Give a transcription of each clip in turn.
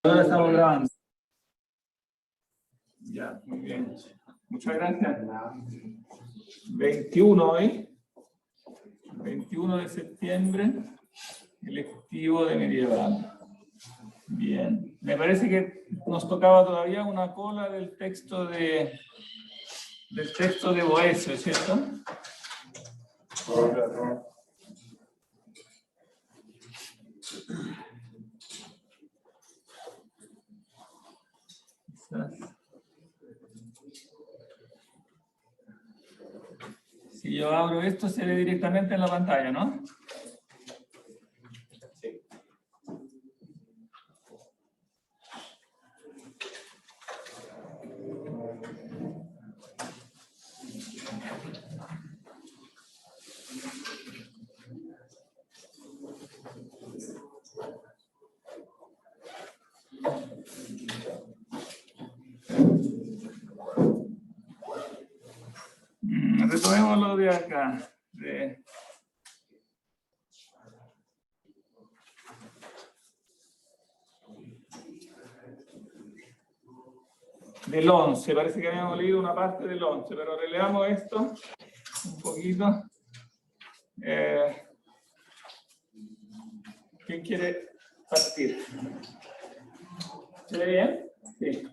Ahora estamos grabando. Ya, muy bien. Muchas gracias. 21 hoy. 21 de septiembre. Electivo de medieval. Bien. Me parece que nos tocaba todavía una cola del texto de Boecio, ¿cierto? Si yo abro esto, se ve directamente en la pantalla, ¿no? Sí. Retomemos lo de acá. Del 11, parece que habíamos leído una parte del 11, pero releamos esto un poquito. ¿Quién quiere partir? ¿Se ve bien? Sí.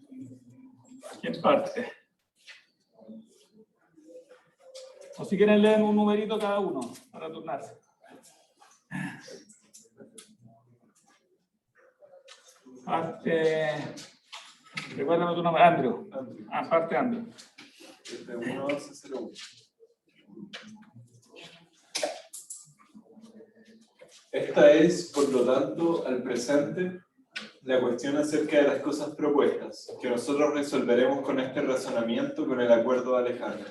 ¿Quién parte? O si quieren leer un numerito cada uno para turnarse. Parte. Recuérdame tu nombre, Andrew. Parte Andrew. 1101. Esta es, por lo tanto, al presente, la cuestión acerca de las cosas propuestas, que nosotros resolveremos con este razonamiento con el acuerdo de Alejandro.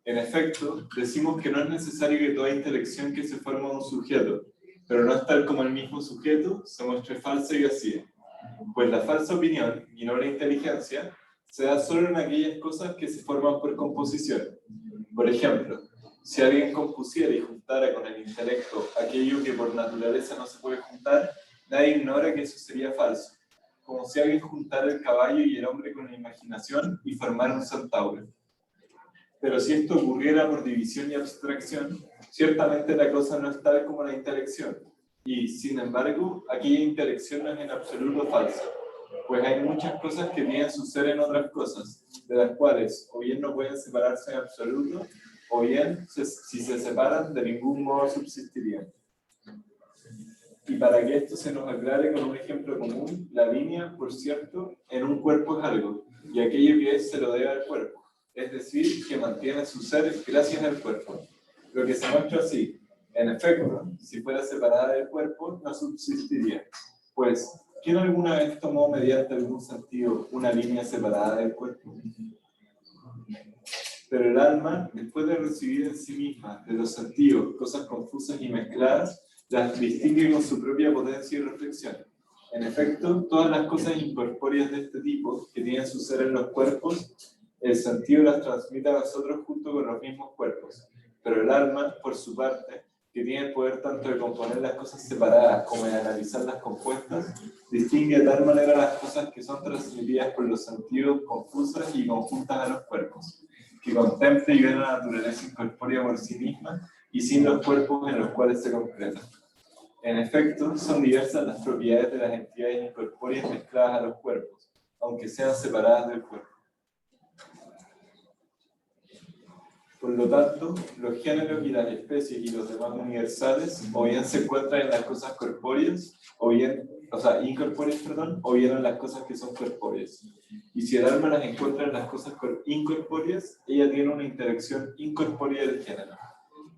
En efecto, decimos que no es necesario que toda intelección que se forma de un sujeto, pero no es tal como el mismo sujeto, se muestre falsa y vacía. Pues la falsa opinión, y no la inteligencia, se da solo en aquellas cosas que se forman por composición. Por ejemplo, si alguien compusiera y juntara con el intelecto aquello que por naturaleza no se puede juntar, nadie ignora que eso sería falso. Como si alguien juntara el caballo y el hombre con la imaginación y formara un centauro. Pero si esto ocurriera por división y abstracción, ciertamente la cosa no es tal como la intelección. Y, sin embargo, aquella intelección no es en absoluto falsa, pues hay muchas cosas que tienen su ser en otras cosas, de las cuales o bien no pueden separarse en absoluto, o bien, si se separan, de ningún modo subsistirían. Y para que esto se nos aclare con un ejemplo común, la línea, por cierto, en un cuerpo es algo, y aquello que es se lo debe al cuerpo, es decir, que mantiene su ser gracias al cuerpo. Lo que se muestra así, en efecto, si fuera separada del cuerpo, no subsistiría. Pues, ¿quién alguna vez tomó mediante algún sentido una línea separada del cuerpo? Pero el alma, después de recibir en sí misma de los sentidos cosas confusas y mezcladas, las distingue con su propia potencia y reflexión. En efecto, todas las cosas incorpóreas de este tipo, que tienen su ser en los cuerpos, el sentido las transmite a nosotros junto con los mismos cuerpos. Pero el alma, por su parte, que tiene el poder tanto de componer las cosas separadas como de analizar las compuestas, distingue de tal manera las cosas que son transmitidas por los sentidos confusas y conjuntas a los cuerpos, que contempla y ve la naturaleza incorpórea por sí misma y sin los cuerpos en los cuales se concreta. En efecto, son diversas las propiedades de las entidades incorpóreas mezcladas a los cuerpos, aunque sean separadas del cuerpo. Por lo tanto, los géneros y las especies y los demás universales o bien se encuentran en las cosas corpóreas, incorpóreas, o bien en las cosas que son corpóreas. Y si el alma las encuentra en las cosas incorpóreas, ella tiene una interacción incorpórea del género.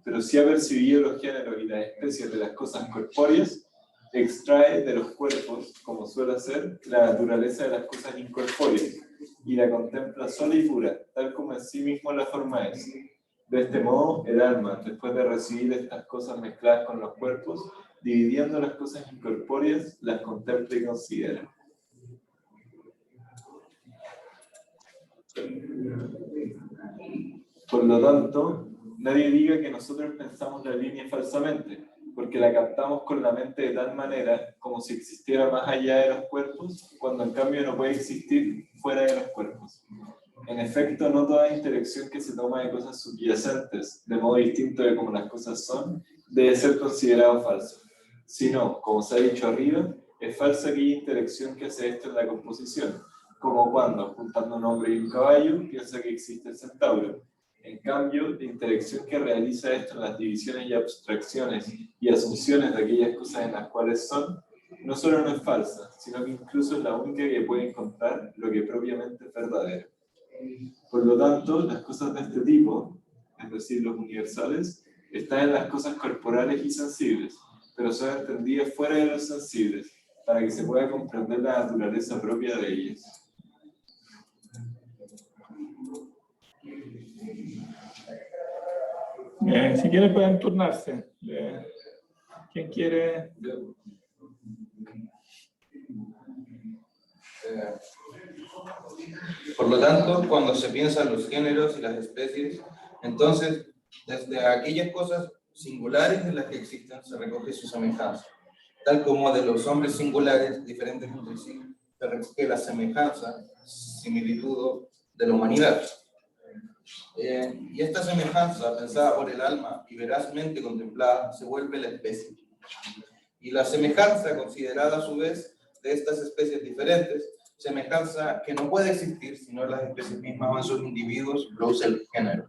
Pero si ha percibido los géneros y las especies de las cosas corpóreas, extrae de los cuerpos, como suele hacer, la naturaleza de las cosas incorpóreas, y la contempla sola y pura, tal como en sí mismo la forma es. De este modo, el alma, después de recibir estas cosas mezcladas con los cuerpos, dividiendo las cosas incorpóreas, las contempla y considera. Por lo tanto, nadie diga que nosotros pensamos la línea falsamente, porque la captamos con la mente de tal manera como si existiera más allá de los cuerpos, cuando en cambio no puede existir fuera de los cuerpos. En efecto, no toda interacción que se toma de cosas subyacentes, de modo distinto de como las cosas son, debe ser considerado falso. Sino, como se ha dicho arriba, es falsa aquella interacción que hace esto en la composición, como cuando, juntando un hombre y un caballo, piensa que existe el centauro. En cambio, la interacción que realiza esto en las divisiones y abstracciones y asunciones de aquellas cosas en las cuales son, no solo no es falsa, sino que incluso es la única que puede encontrar lo que propiamente es verdadero. Por lo tanto, las cosas de este tipo, es decir, los universales, están en las cosas corporales y sensibles, pero son entendidas fuera de los sensibles, para que se pueda comprender la naturaleza propia de ellas. Si quieren pueden turnarse. ¿Quién quiere? Por lo tanto, cuando se piensa en los géneros y las especies, entonces, desde aquellas cosas singulares en las que existen se recoge su semejanza, tal como de los hombres singulares, diferentes entre sí, se recoge la semejanza, similitud de la humanidad. Y esta semejanza, pensada por el alma y verazmente contemplada, se vuelve la especie. Y la semejanza, considerada a su vez de estas especies diferentes, semejanza que no puede existir sino en las especies mismas o en sus individuos, produce el género.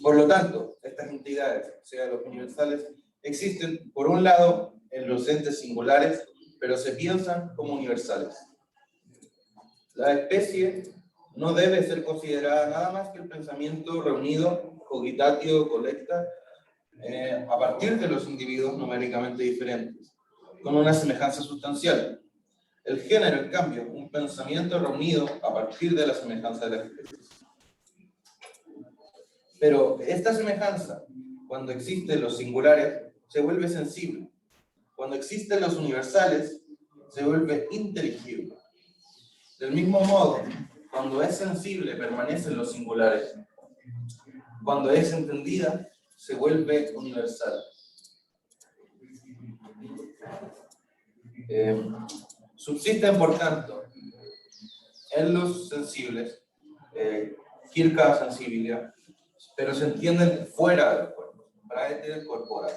Por lo tanto, estas entidades, o sea, los universales, existen por un lado en los entes singulares, pero se piensan como universales. La especie no debe ser considerada nada más que el pensamiento reunido, cogitatio, colecta, a partir de los individuos numéricamente diferentes, con una semejanza sustancial. El género, en cambio, un pensamiento reunido a partir de la semejanza de las especies. Pero esta semejanza, cuando existen los singulares, se vuelve sensible. Cuando existen los universales, se vuelve inteligible. Del mismo modo, cuando es sensible, permanecen los singulares. Cuando es entendida, se vuelve universal. Subsisten, por tanto, en los sensibles, circa sensibilidad, pero se entienden fuera del cuerpo, praeter corpora.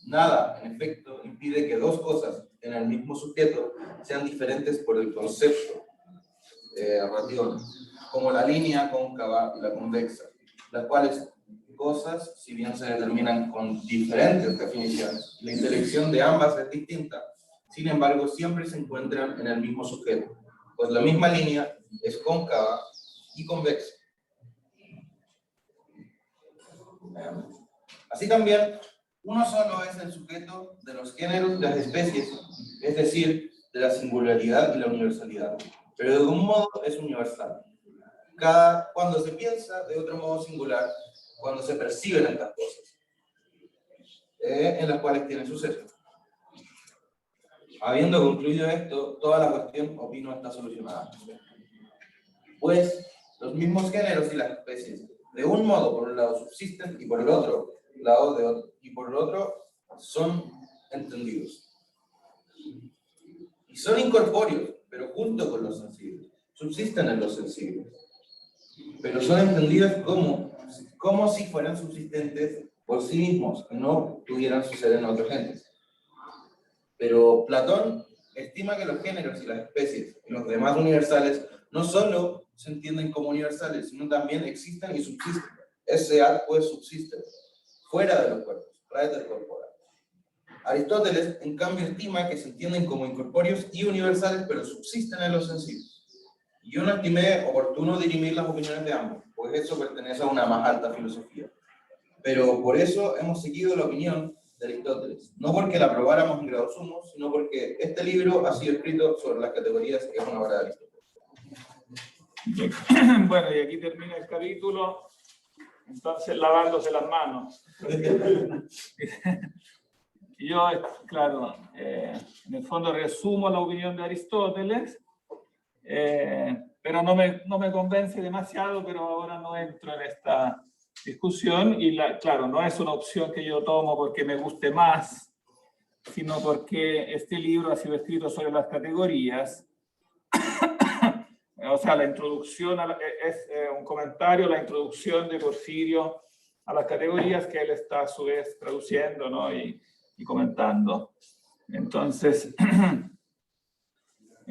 Nada, en efecto, impide que dos cosas en el mismo sujeto sean diferentes por el concepto, ration, como la línea cóncava y la convexa, las cuales cosas, si bien se determinan con diferentes definiciones, la intelección de ambas es distinta, sin embargo, siempre se encuentran en el mismo sujeto, pues la misma línea es cóncava y convexa. Así también, uno solo es el sujeto de los géneros de las especies, es decir, de la singularidad y la universalidad, pero de un modo es universal. Cuando se piensa de otro modo singular, cuando se perciben estas cosas, en las cuales tiene suceso. Habiendo concluido esto, toda la cuestión, opino, está solucionada. Pues los mismos géneros y las especies, de un modo por un lado subsisten y por el otro lado por el otro son entendidos. Y son incorpóreos, pero junto con los sensibles. Subsisten en los sensibles. Pero son entendidos como si fueran subsistentes por sí mismos, y no pudieran suceder en otros entes. Pero Platón estima que los géneros y las especies y los demás universales no solo se entienden como universales, sino también existen y subsisten. Ese ad pues subsiste fuera de los cuerpos, praeter corpora. Aristóteles, en cambio, estima que se entienden como incorpóreos y universales, pero subsisten en los sensibles. Y yo no estimé oportuno dirimir las opiniones de ambos, pues eso pertenece a una más alta filosofía. Pero por eso hemos seguido la opinión de Aristóteles, no porque la aprobáramos en grado sumo, sino porque este libro ha sido escrito sobre las categorías que es una obra de Aristóteles. Bueno, y aquí termina el capítulo, entonces lavándose las manos. Y yo, claro, en el fondo resumo la opinión de Aristóteles, pero no me convence demasiado, pero ahora no entro en esta discusión y, claro, no es una opción que yo tomo porque me guste más, sino porque este libro ha sido escrito sobre las categorías. O sea, la introducción es un comentario, la introducción de Porfirio a las categorías que él está a su vez traduciendo, ¿no? y comentando. Entonces,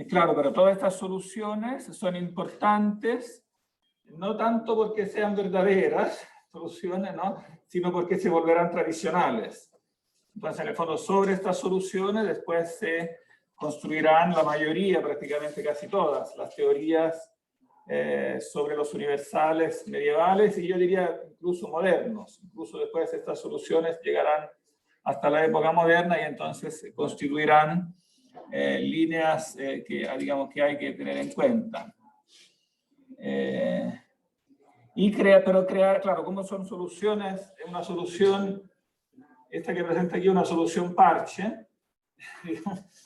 claro, pero todas estas soluciones son importantes, no tanto porque sean verdaderas soluciones, ¿no? Sino porque se volverán tradicionales. Entonces, en el fondo, sobre estas soluciones después se construirán la mayoría, prácticamente casi todas, las teorías sobre los universales medievales y yo diría incluso modernos. Incluso después estas soluciones llegarán hasta la época moderna y entonces se constituirán líneas que, digamos, que hay que tener en cuenta. Pero crear, claro, como son soluciones, una solución, esta que presenta aquí, una solución parche,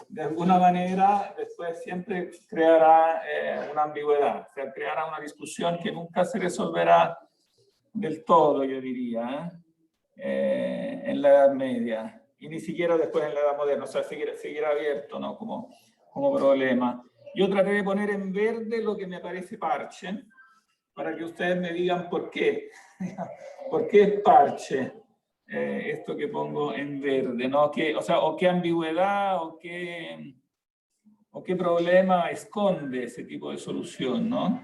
de alguna manera después siempre creará una ambigüedad, o sea, creará una discusión que nunca se resolverá del todo, yo diría, en la Edad Media, y ni siquiera después en la Edad Moderna, o sea, seguirá abierto, ¿no? como problema. Yo traté de poner en verde lo que me parece parche, para que ustedes me digan por qué. ¿Por qué es parche esto que pongo en verde? ¿No? O qué ambigüedad o qué problema esconde ese tipo de solución, ¿no?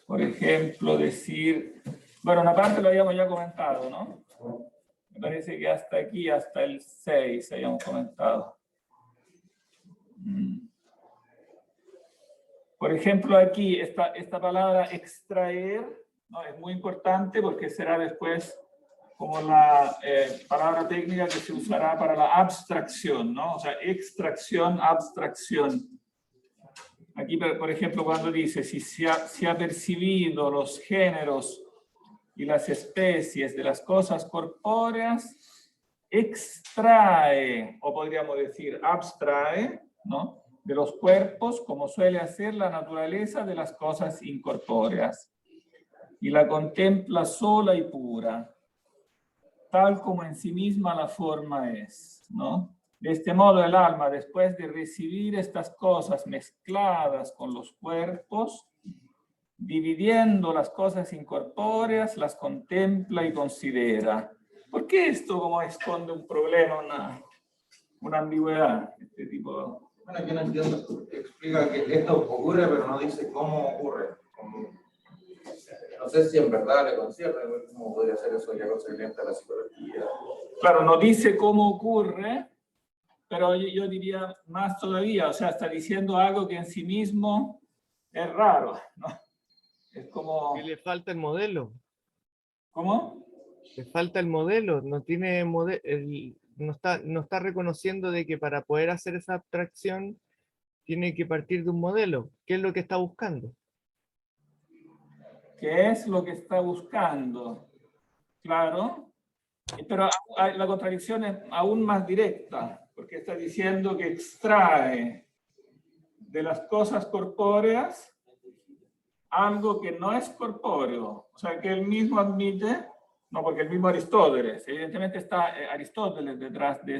Por ejemplo, decir... Bueno, una parte lo habíamos ya comentado, ¿no? Me parece que hasta aquí, hasta el 6, habíamos comentado. Por ejemplo, aquí, esta palabra extraer, ¿no? Es muy importante porque será después como la palabra técnica que se usará para la abstracción, ¿no? O sea, extracción, abstracción. Aquí, por ejemplo, cuando dice, si se ha percibido los géneros y las especies de las cosas corpóreas, extrae, o podríamos decir abstrae, ¿no? De los cuerpos, como suele hacer la naturaleza de las cosas incorpóreas, y la contempla sola y pura, tal como en sí misma la forma es, ¿no? De este modo el alma, después de recibir estas cosas mezcladas con los cuerpos, dividiendo las cosas incorpóreas, las contempla y considera. ¿Por qué esto como esconde un problema, una ambigüedad? Este tipo... Bueno, yo no entiendo, explica que esto ocurre, pero no dice cómo ocurre. No sé si en verdad le concierne, cómo podría ser eso ya concerniente a la psicología. Claro, no dice cómo ocurre, pero yo diría más todavía, o sea, está diciendo algo que en sí mismo es raro, ¿no? Es como... ¿Qué le falta el modelo? ¿Cómo? Le falta el modelo, no tiene no está reconociendo de que para poder hacer esa abstracción tiene que partir de un modelo. ¿Qué es lo que está buscando? ¿Qué es lo que está buscando? Claro, pero la contradicción es aún más directa, porque está diciendo que extrae de las cosas corpóreas algo que no es corpóreo, o sea, que él mismo admite, no, porque el mismo Aristóteles, evidentemente está Aristóteles detrás de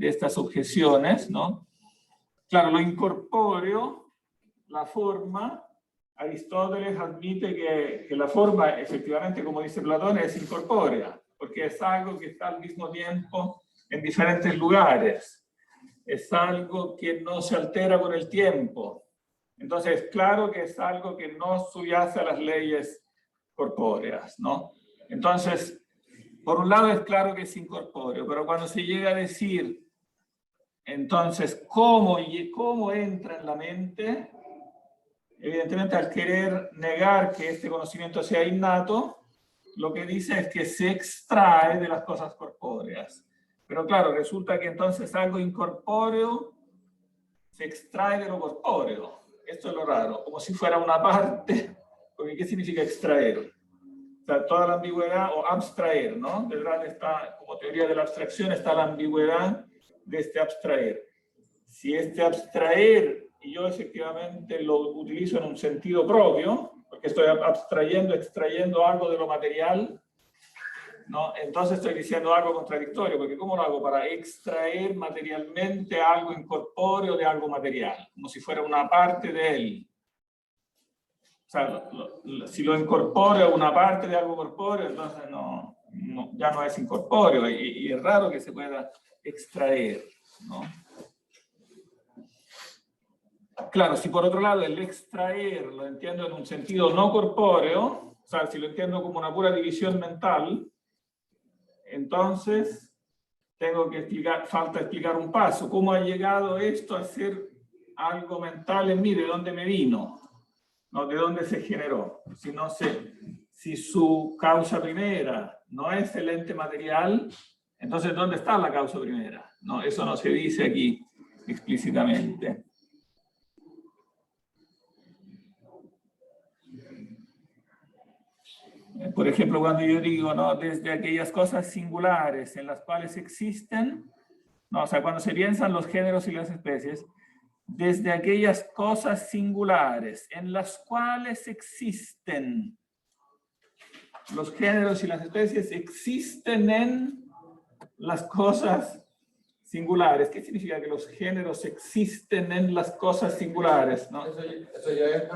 estas objeciones, ¿no? Claro, lo incorpóreo, la forma, Aristóteles admite que la forma, efectivamente, como dice Platón, es incorpórea, porque es algo que está al mismo tiempo en diferentes lugares, es algo que no se altera con el tiempo. Entonces, claro que es algo que no subyace a las leyes corpóreas, ¿no? Entonces, por un lado es claro que es incorpóreo, pero cuando se llega a decir, entonces, ¿cómo entra en la mente? Evidentemente, al querer negar que este conocimiento sea innato, lo que dice es que se extrae de las cosas corpóreas. Pero claro, resulta que entonces algo incorpóreo se extrae de lo corpóreo. Esto es lo raro, como si fuera una parte, porque ¿qué significa extraer? O sea, toda la ambigüedad, o abstraer, ¿no? Detrás está, como teoría de la abstracción, está la ambigüedad de este abstraer. Si este abstraer, y yo efectivamente lo utilizo en un sentido propio, porque estoy abstrayendo, extrayendo algo de lo material, ¿no? Entonces estoy diciendo algo contradictorio, porque ¿cómo lo hago? Para extraer materialmente algo incorpóreo de algo material, como si fuera una parte de él. O sea, si lo incorpóreo una parte de algo corpóreo, entonces ya no es incorpóreo, y es raro que se pueda extraer, ¿no? Claro, si por otro lado el extraer lo entiendo en un sentido no corpóreo, o sea, si lo entiendo como una pura división mental, entonces falta explicar un paso. ¿Cómo ha llegado esto a ser algo mental en mí? ¿De dónde me vino? ¿No? ¿De dónde se generó? Si no sé, si su causa primera no es el ente material, entonces ¿dónde está la causa primera? No, eso no se dice aquí explícitamente. Por ejemplo, cuando yo digo, ¿no? Desde aquellas cosas singulares en las cuales existen, no, o sea, cuando se piensan los géneros y las especies, desde aquellas cosas singulares en las cuales existen los géneros y las especies, existen en las cosas singulares. ¿Qué significa que los géneros existen en las cosas singulares? ¿No? Eso ya es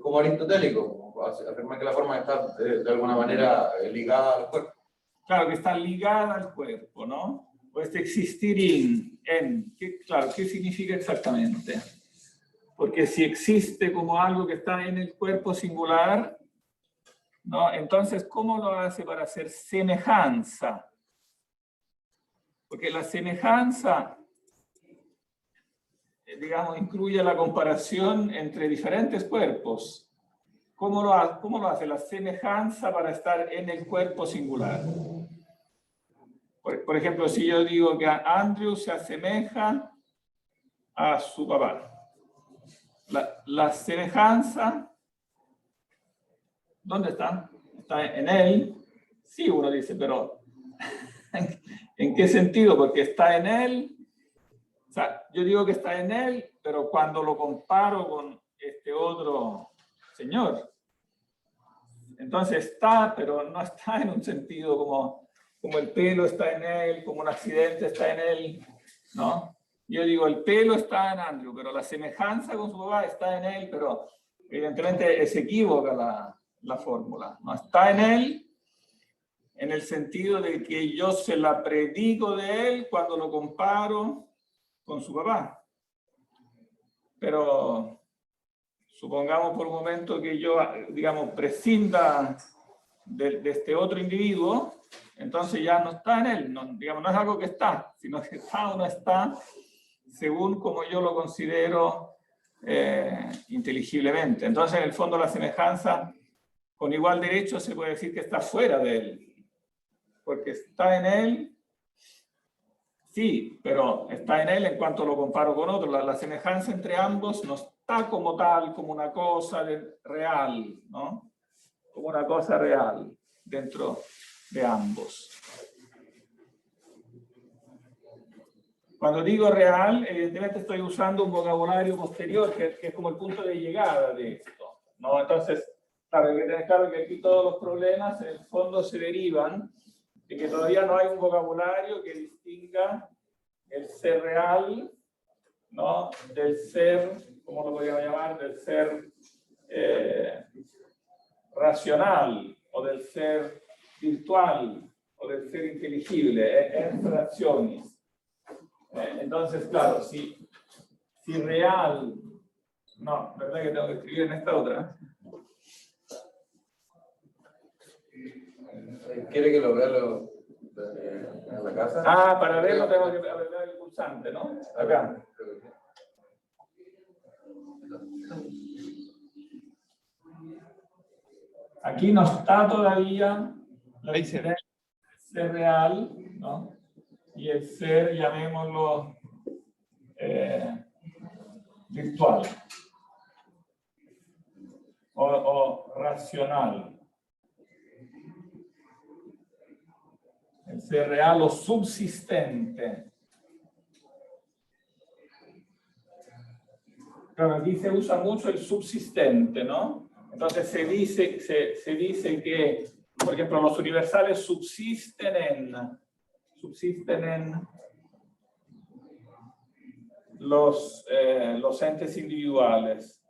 como aristotélico, afirma que la forma está de alguna manera ligada al cuerpo. Claro, que está ligada al cuerpo, ¿no? O este existir claro, ¿qué significa exactamente? Porque si existe como algo que está en el cuerpo singular, ¿no? Entonces, ¿cómo lo hace para hacer semejanza? Porque la semejanza, digamos, incluye la comparación entre diferentes cuerpos. ¿Cómo lo hace la semejanza para estar en el cuerpo singular? Por ejemplo, si yo digo que Andrew se asemeja a su papá. La semejanza, ¿dónde está? ¿Está en él? Sí, uno dice, pero ¿en qué sentido? Porque está en él. O sea, yo digo que está en él, pero cuando lo comparo con este otro señor, entonces está, pero no está en un sentido como el pelo está en él, como un accidente está en él, ¿no? Yo digo, el pelo está en Andrew, pero la semejanza con su papá está en él, pero evidentemente se equivoca la fórmula. No está en él en el sentido de que yo se la predico de él cuando lo comparo con su papá. Pero supongamos por un momento que yo, digamos, prescinda de este otro individuo, entonces ya no está en él, no, digamos, no es algo que está, sino que está o no está según como yo lo considero inteligiblemente. Entonces, en el fondo, la semejanza con igual derecho se puede decir que está fuera de él, porque está en él, sí, pero está en él en cuanto lo comparo con otro. La semejanza entre ambos no está como tal, como una cosa real, ¿no? Como una cosa real dentro de ambos. Cuando digo real, evidentemente estoy usando un vocabulario posterior, que es como el punto de llegada de esto, ¿no? Entonces, claro, hay que tener claro que aquí todos los problemas en el fondo se derivan de que todavía no hay un vocabulario que distinga el ser real, ¿no? Del ser, ¿cómo lo podríamos llamar? Del ser racional, o del ser virtual, o del ser inteligible, en fracciones. Entonces, claro, si real, no, ¿verdad que tengo que escribir en esta otra? ¿Quiere que lo vea en la casa? Ah, para verlo tengo que apretar el pulsante, ¿no? Acá. Aquí no está todavía la diferencia entre el ser real, ¿no? Y el ser, llamémoslo, virtual o racional. El ser real o subsistente. Claro, aquí se usa mucho el subsistente, ¿no? Entonces se dice que, por ejemplo, los universales subsisten en los entes individuales.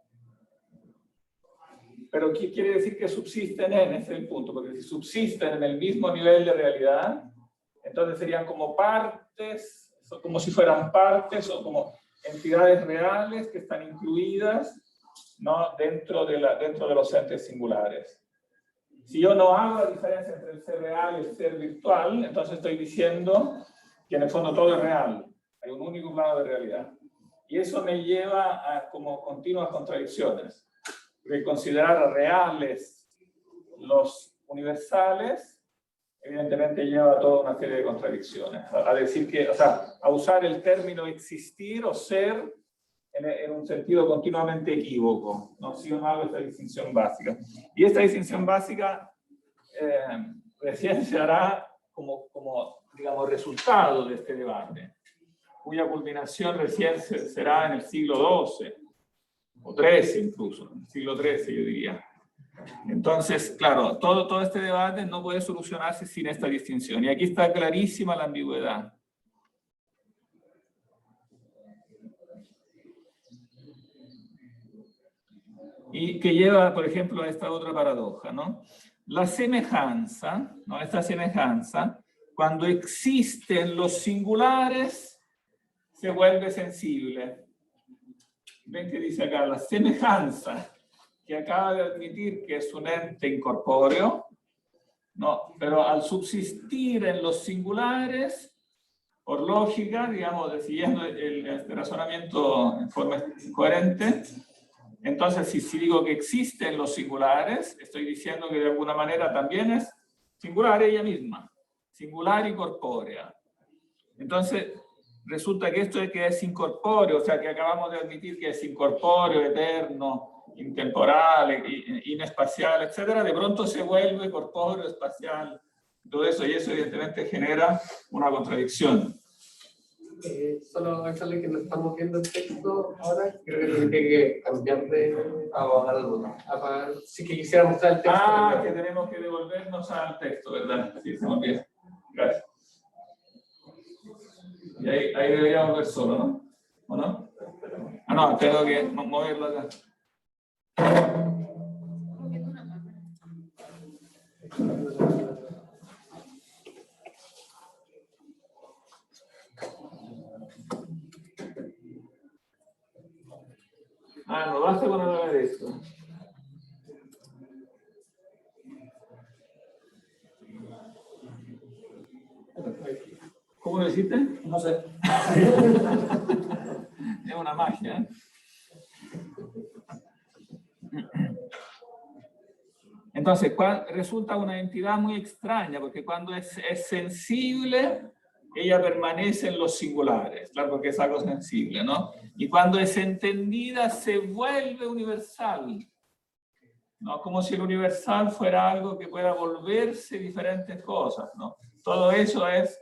Pero ¿qué quiere decir que subsisten en? Ese es el punto, porque si subsisten en el mismo nivel de realidad, entonces serían como partes, como si fueran partes o como entidades reales que están incluidas, ¿no?, dentro de los entes singulares. Si yo no hago la diferencia entre el ser real y el ser virtual, entonces estoy diciendo que en el fondo todo es real. Hay un único plano de realidad. Y eso me lleva a como continuas contradicciones. Porque considerar reales los universales, evidentemente lleva a toda una serie de contradicciones. A decir que, o sea, a usar el término existir o ser en un sentido continuamente equívoco, ¿no? Si uno hago esta distinción básica. Y esta distinción básica recién se hará como, digamos, resultado de este debate, cuya culminación recién será en el siglo XII, o XIII incluso, en el siglo XIII yo diría. Entonces, claro, todo este debate no puede solucionarse sin esta distinción. Y aquí está clarísima la ambigüedad. Y que lleva, por ejemplo, a esta otra paradoja, ¿no? La semejanza, ¿no? Esta semejanza, cuando existen los singulares, se vuelve sensible. Ven que dice acá, la semejanza, que acaba de admitir que es un ente incorpóreo, ¿no? Pero al subsistir en los singulares, por lógica, digamos, siguiendo este razonamiento en forma coherente, entonces si digo que existen los singulares, estoy diciendo que de alguna manera también es singular ella misma, singular y corpórea. Entonces, resulta que esto de que es incorpóreo, o sea, que acabamos de admitir que es incorpóreo, eterno, intemporal, inespacial, etcétera, de pronto se vuelve corpóreo, espacial, todo eso, y eso evidentemente genera una contradicción. Solo avisarle que no estamos viendo el texto ahora, creo que tiene que cambiar de Apagar el botón. apagar. Sí, que quisiera mostrar el texto. Ah, que tenemos que devolvernos al texto, ¿verdad? Sí, se me olvida. Gracias. Y ahí deberíamos ver solo, ¿no? ¿O no? Ah, no, tengo que moverlo acá. Ah, no basta con hablar de esto. ¿Cómo lo hiciste? No sé. Es una magia, ¿eh? Entonces, resulta una entidad muy extraña, porque cuando es sensible, ella permanece en los singulares, claro, porque es algo sensible, ¿no? Y cuando es entendida, se vuelve universal, ¿no? Como si el universal fuera algo que pueda volverse diferentes cosas, ¿no? Todo eso es,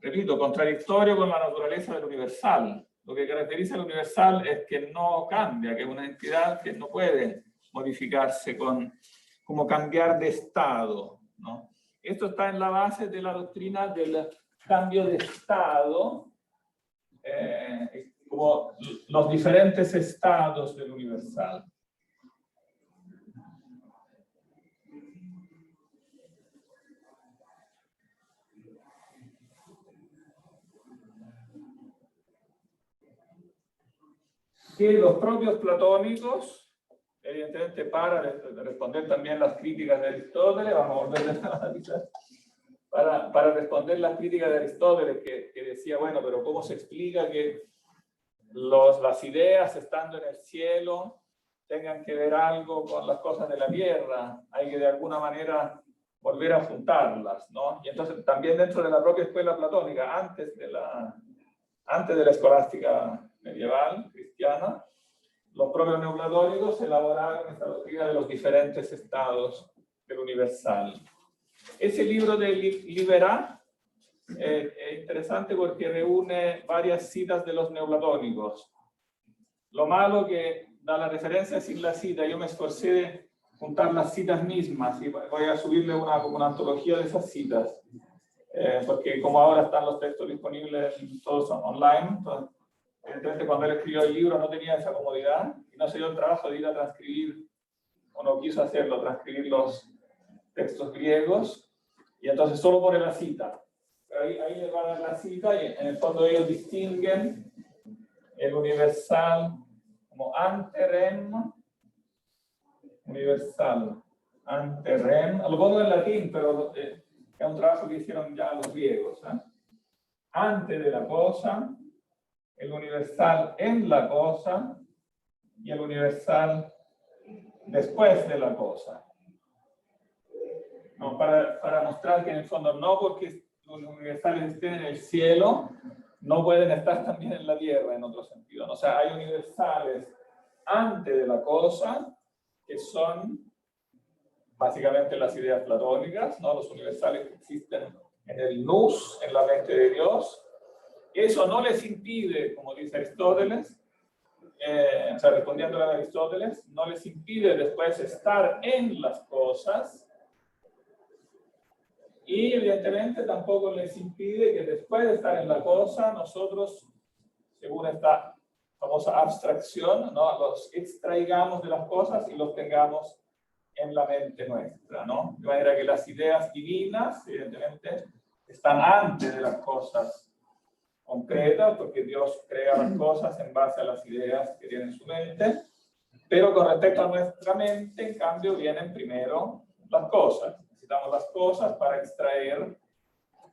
repito, contradictorio con la naturaleza del universal. Lo que caracteriza al universal es que no cambia, que es una entidad que no puede modificarse como cambiar de estado, ¿no? Esto está en la base de la doctrina del cambio de estado, como los diferentes estados del universal. Que los propios platónicos, evidentemente para responder también las críticas de Aristóteles, vamos a volver a analizar, para responder las críticas de Aristóteles que decía, bueno, pero ¿cómo se explica que las ideas estando en el cielo tengan que ver algo con las cosas de la tierra? Hay que de alguna manera volver a juntarlas, ¿no? Y entonces también dentro de la propia escuela platónica, antes de la escolástica medieval, cristiana, los propios neoplatónicos elaboraron esta doctrina de los diferentes estados del universal. Ese libro de Libera es interesante porque reúne varias citas de los neoplatónicos. Lo malo que da la referencia sin la cita. Yo me esforcé de juntar las citas mismas y voy a subirle como una antología de esas citas. Porque como ahora están los textos disponibles todos online, entonces, evidentemente cuando él escribió el libro no tenía esa comodidad y no se dio el trabajo de ir a transcribir, o no quiso hacerlo, transcribir los textos griegos, y entonces solo pone la cita. Pero ahí les va a dar la cita y en el fondo ellos distinguen el universal como anterem, universal, anterem, lo pongo en latín, pero es un trabajo que hicieron ya los griegos. Antes de la cosa, el universal en la cosa y el universal después de la cosa. No, para mostrar que en el fondo no porque los universales estén en el cielo, no pueden estar también en la tierra, en otro sentido. O sea, hay universales antes de la cosa, que son básicamente las ideas platónicas, ¿no? Los universales que existen en el nous, en la mente de Dios. Eso no les impide, como dice Aristóteles, o sea, respondiendo a Aristóteles, no les impide después estar en las cosas, y evidentemente tampoco les impide que después de estar en la cosa, nosotros, según esta famosa abstracción, ¿no? Los extraigamos de las cosas y los tengamos en la mente nuestra, ¿no? De manera que las ideas divinas, evidentemente, están antes de las cosas concretas, porque Dios crea las cosas en base a las ideas que tiene en su mente, pero con respecto a nuestra mente, en cambio, vienen primero las cosas. Necesitamos las cosas para extraer.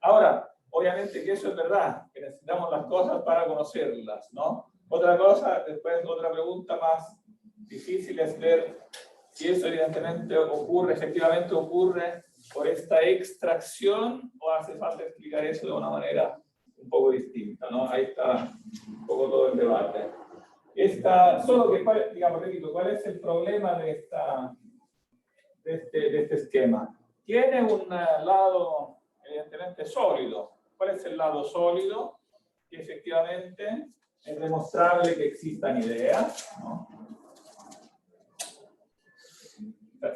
Ahora, obviamente que eso es verdad, que necesitamos las cosas para conocerlas, ¿no? Otra cosa, después otra pregunta más difícil es ver si eso evidentemente ocurre, efectivamente ocurre por esta extracción o hace falta explicar eso de una manera un poco distinta, ¿no? Ahí está un poco todo el debate. Solo que, digamos, repito, ¿cuál es el problema de este esquema? Tiene un lado evidentemente sólido. ¿Cuál es el lado sólido? Que efectivamente es demostrable que existan ideas, ¿no?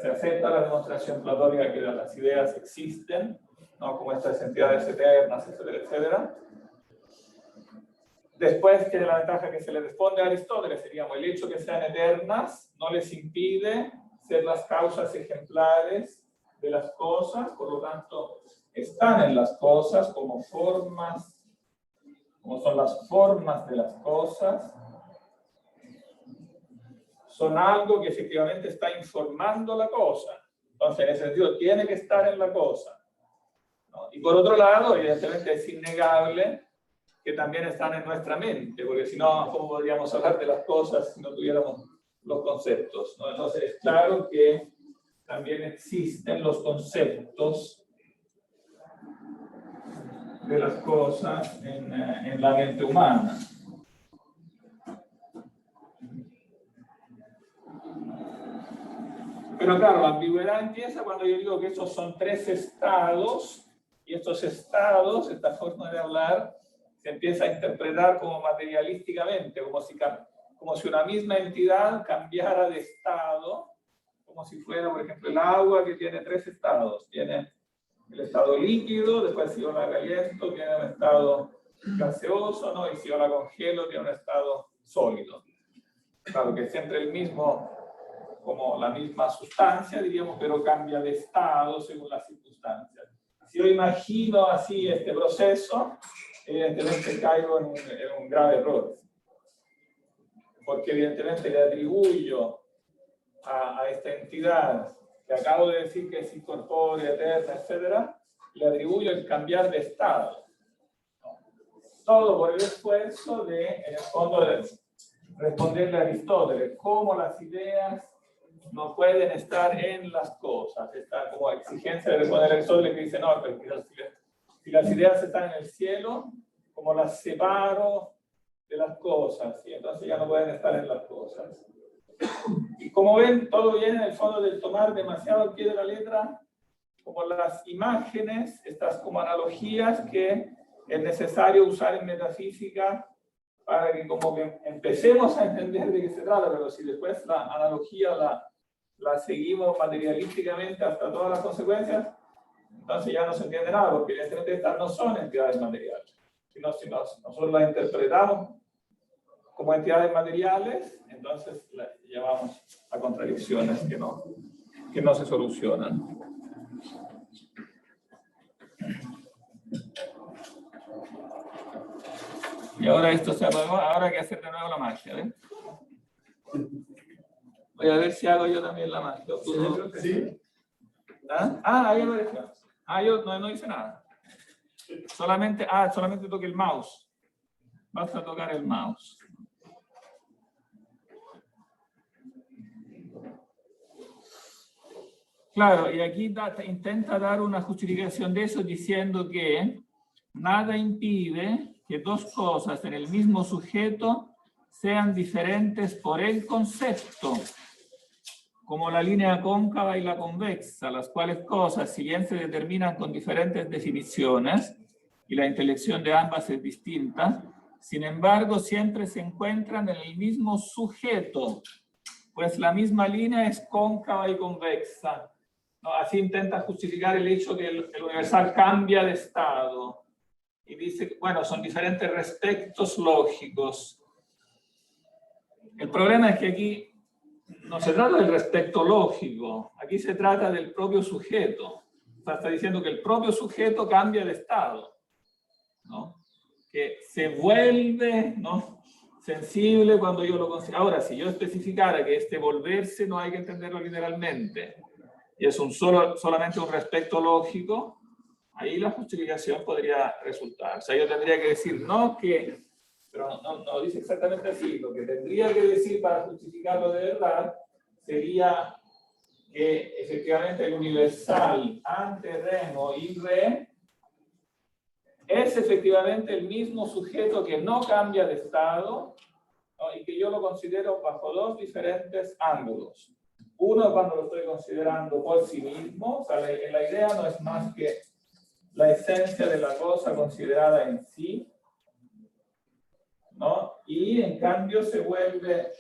Se acepta la demostración platónica que las ideas existen, ¿no? Como estas entidades eternas, etcétera, etcétera. Después tiene la ventaja que se le responde a Aristóteles, seríamos, el hecho que sean eternas no les impide ser las causas ejemplares de las cosas, por lo tanto, están en las cosas como formas, como son las formas de las cosas, son algo que efectivamente está informando la cosa. Entonces, en ese sentido, tiene que estar en la cosa, ¿no? Y por otro lado, evidentemente es innegable que también están en nuestra mente, porque si no, ¿cómo podríamos hablar de las cosas si no tuviéramos los conceptos, ¿no? Entonces, es claro que también existen los conceptos de las cosas en la mente humana. Pero claro, la ambigüedad empieza cuando yo digo que estos son tres estados, y estos estados, esta forma de hablar, se empieza a interpretar como materialísticamente, como si una misma entidad cambiara de estado, como si fuera, por ejemplo, el agua, que tiene tres estados. Tiene el estado líquido, después si yo la caliento, tiene un estado gaseoso, ¿no? Y si yo la congelo, tiene un estado sólido. Claro que es siempre el mismo, como la misma sustancia, diríamos, pero cambia de estado según las circunstancias. Si yo imagino así este proceso, evidentemente caigo en un grave error. Porque evidentemente le atribuyo a esta entidad que acabo de decir que es incorpórea, eterna, etc., le atribuyo el cambiar de estado. Todo por el esfuerzo de, en el fondo, de responderle a Aristóteles, cómo las ideas no pueden estar en las cosas. Esta como exigencia de responder a Aristóteles que dice, no, pero si las ideas están en el cielo, como las separo de las cosas, y entonces ya no pueden estar en las cosas. Y como ven, todo viene en el fondo del tomar demasiado al pie de la letra, como las imágenes, estas como analogías que es necesario usar en metafísica para que como que empecemos a entender de qué se trata, pero si después la analogía la seguimos materialísticamente hasta todas las consecuencias, entonces ya no se entiende nada, porque evidentemente estas no son entidades materiales. Si nosotros las interpretamos como entidades materiales, entonces las llevamos a contradicciones que no se solucionan. Y ahora esto se apagó, ahora hay que hacer de nuevo la magia, ¿ven? Voy a ver si hago yo también la magia. Sí. ¿Ah? Ahí apareció. Yo no hice nada. Solamente toqué el mouse. Basta tocar el mouse. Claro, y aquí intenta dar una justificación de eso diciendo que nada impide que dos cosas en el mismo sujeto sean diferentes por el concepto, como la línea cóncava y la convexa, las cuales cosas, si bien se determinan con diferentes definiciones, y la intelección de ambas es distinta, sin embargo siempre se encuentran en el mismo sujeto, pues la misma línea es cóncava y convexa. ¿No? Así intenta justificar el hecho que el universal cambia de estado. Y dice, bueno, son diferentes respectos lógicos. El problema es que aquí no se trata del respecto lógico, aquí se trata del propio sujeto. O sea, está diciendo que el propio sujeto cambia de estado, ¿no? Que se vuelve, ¿no?, sensible cuando yo lo considero. Ahora, si yo especificara que este volverse no hay que entenderlo literalmente, y es solamente un respecto lógico, ahí la justificación podría resultar. O sea, yo tendría que decir, no que, pero no dice exactamente así, lo que tendría que decir para justificarlo de verdad sería que efectivamente el universal ante remo y re es efectivamente el mismo sujeto que no cambia de estado, ¿no?, y que yo lo considero bajo dos diferentes ángulos. Uno, cuando lo estoy considerando por sí mismo, o sea, la idea no es más que la esencia de la cosa considerada en sí, ¿no? Y en cambio se vuelve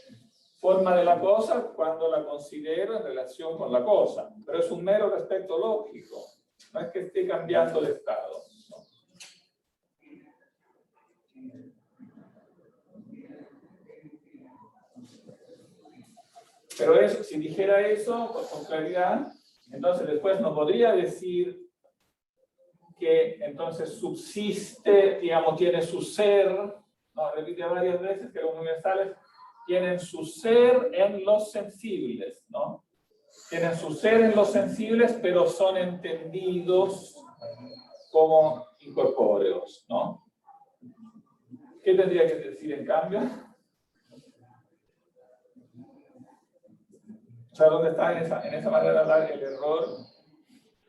forma de la cosa cuando la considero en relación con la cosa, pero es un mero respecto lógico, no es que esté cambiando de estado, ¿no? Pero eso, si dijera eso con claridad, entonces después no podría decir que entonces subsiste, digamos, tiene su ser, no, repite varias veces que los universales tienen su ser en los sensibles, ¿no? Tienen su ser en los sensibles, pero son entendidos como incorpóreos, ¿no? ¿Qué tendría que decir en cambio? O sea, ¿dónde está en esa manera de hablar el error?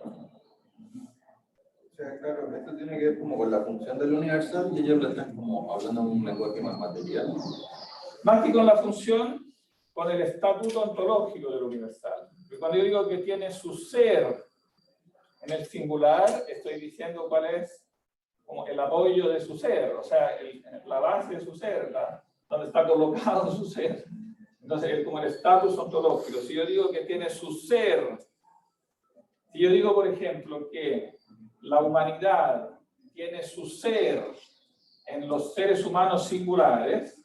O sea, claro, esto tiene que ver como con la función del universal y ellos lo están como hablando en un lenguaje más material. Más que con la función, con el estatuto ontológico del universal. Y cuando yo digo que tiene su ser en el singular, estoy diciendo cuál es como el apoyo de su ser, o sea, la base de su ser, donde está colocado su ser. Entonces, como el estatus ontológico. Si yo digo que tiene su ser, si yo digo, por ejemplo, que la humanidad tiene su ser en los seres humanos singulares,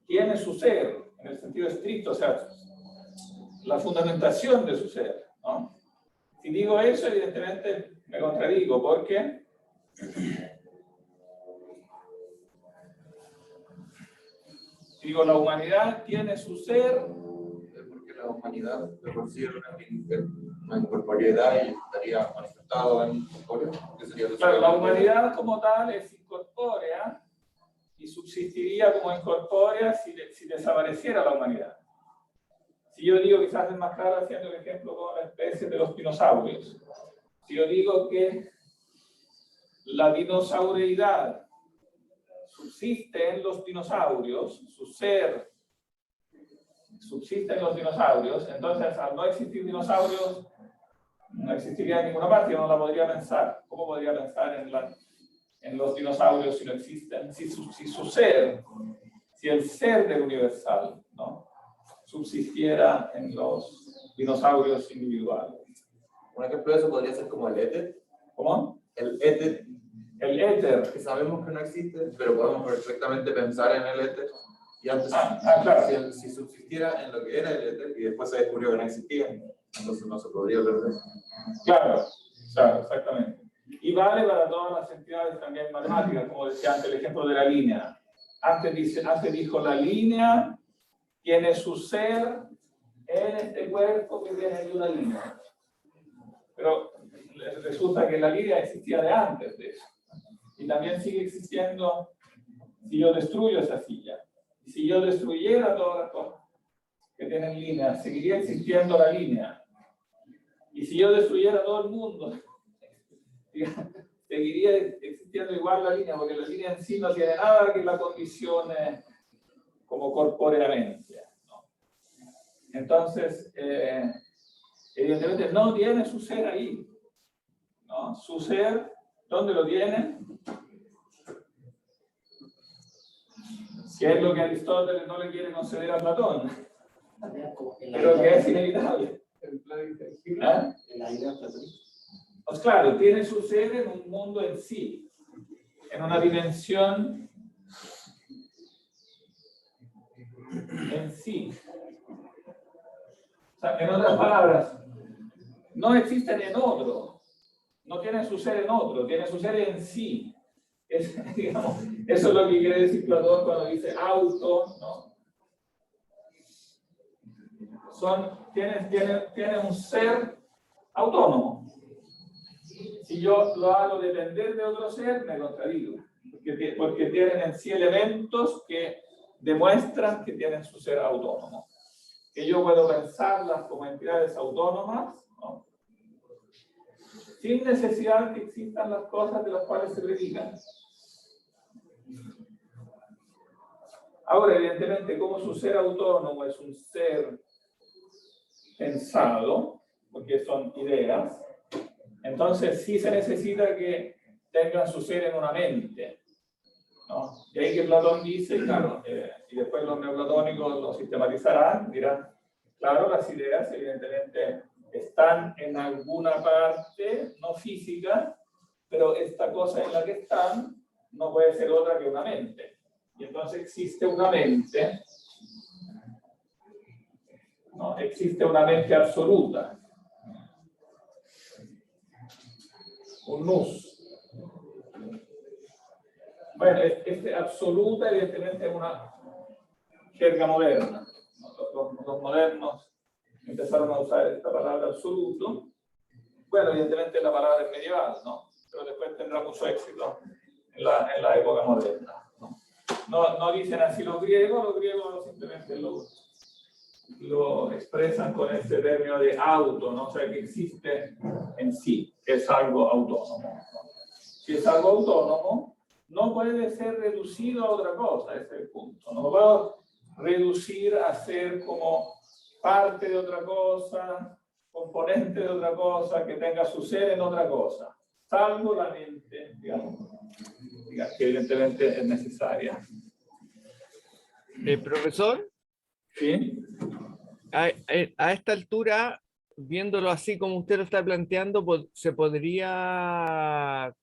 tiene su ser en el sentido estricto, o sea, la fundamentación de su ser, ¿no? Si digo eso, evidentemente me contradigo, porque digo, la humanidad tiene su ser. Porque la humanidad de por sí es una incorporeidad y estaría manifestado en corpóreo. Claro, la humanidad como tal es incorpórea y subsistiría como incorpórea si desapareciera la humanidad. Si yo digo, quizás es más claro haciendo el ejemplo con la especie de los dinosaurios. Si yo digo que la dinosaureidad subsiste en los dinosaurios, su ser subsiste en los dinosaurios, entonces al no existir dinosaurios, no existiría en ninguna parte, yo no la podría pensar. ¿Cómo podría pensar en en los dinosaurios si no existen, si su ser, si el ser del universal, ¿no?, subsistiera en los dinosaurios individuales. Un ejemplo de eso podría ser como el éter. ¿Cómo? El éter, El éter. que sabemos que no existe, pero podemos perfectamente pensar en el éter. Y antes, Claro. si subsistiera en lo que era el éter y después se descubrió que no existía, entonces no se podría perder. Claro, exactamente. Y vale para todas las entidades también matemáticas, como decía antes, el ejemplo de la línea. Antes dijo la línea tiene su ser en este cuerpo que tiene ahí una línea. Pero resulta que la línea existía de antes de eso. Y también sigue existiendo si yo destruyo esa silla. Y si yo destruyera todas las cosas que tienen líneas, seguiría existiendo la línea. Y si yo destruyera todo el mundo, seguiría existiendo igual la línea, porque la línea en sí no tiene nada que la condicione como corpóreamente, ¿no? Entonces, evidentemente no tiene su ser ahí, ¿no? Su ser, ¿dónde lo tiene? Que es lo que Aristóteles no le quiere conceder a Platón, pero que es inevitable. ¿Ah? Pues claro, tiene su ser en un mundo en sí, en una dimensión en sí. O sea, en otras palabras, no existen en otro, no tiene su ser en otro, tiene su ser en sí. Digamos, eso es lo que quiere decir Platón cuando dice auto, ¿no? Tiene un ser autónomo. Si yo lo hago depender de otro ser, me contradigo, porque tienen en sí elementos que demuestran que tienen su ser autónomo. Que yo puedo pensarlas como entidades autónomas, ¿no?, sin necesidad que existan las cosas de las cuales se predican. Ahora, evidentemente, como su ser autónomo es un ser pensado, porque son ideas, entonces sí se necesita que tengan su ser en una mente, ¿no? Y ahí que Platón dice, claro, y después los neoplatónicos lo sistematizarán, dirán, claro, las ideas evidentemente están en alguna parte, no física, pero esta cosa en la que están no puede ser otra que una mente. Y entonces existe una mente, ¿no? Existe una mente absoluta, un nous. Bueno, absoluta evidentemente es una jerga moderna. Los modernos empezaron a usar esta palabra absoluto. Bueno, evidentemente la palabra es medieval, ¿no? Pero después tendrá mucho éxito en la época moderna, ¿no? No dicen así los griegos simplemente lo expresan con este término de auto, ¿no? O sea, que existe en sí, que es algo autónomo, ¿no? Si es algo autónomo, no puede ser reducido a otra cosa, ese es el punto. No lo puedo reducir a ser como parte de otra cosa, componente de otra cosa, que tenga su ser en otra cosa, salvo la mente, digamos, que evidentemente es necesaria. Profesor, ¿Sí? a esta altura, viéndolo así como usted lo está planteando, se podría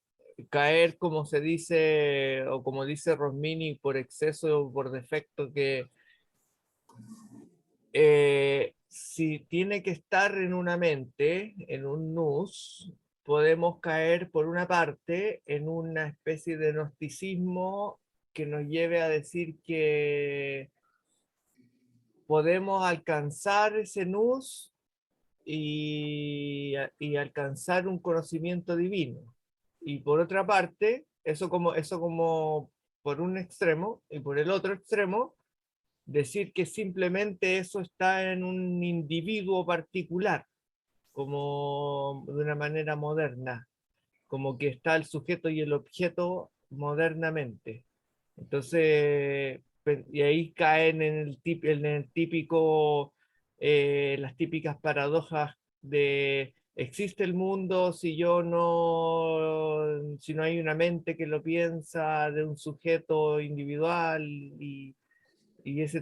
caer, como se dice, o como dice Rosmini, por exceso o por defecto, que si tiene que estar en una mente, en un nous, podemos caer por una parte en una especie de gnosticismo que nos lleve a decir que podemos alcanzar ese nous y alcanzar un conocimiento divino. Y por otra parte, eso como por un extremo, y por el otro extremo, decir que simplemente eso está en un individuo particular, como de una manera moderna, como que está el sujeto y el objeto modernamente. Entonces, y ahí caen en el típico, las típicas paradojas de ¿existe el mundo si yo no, si no hay una mente que lo piensa de un sujeto individual y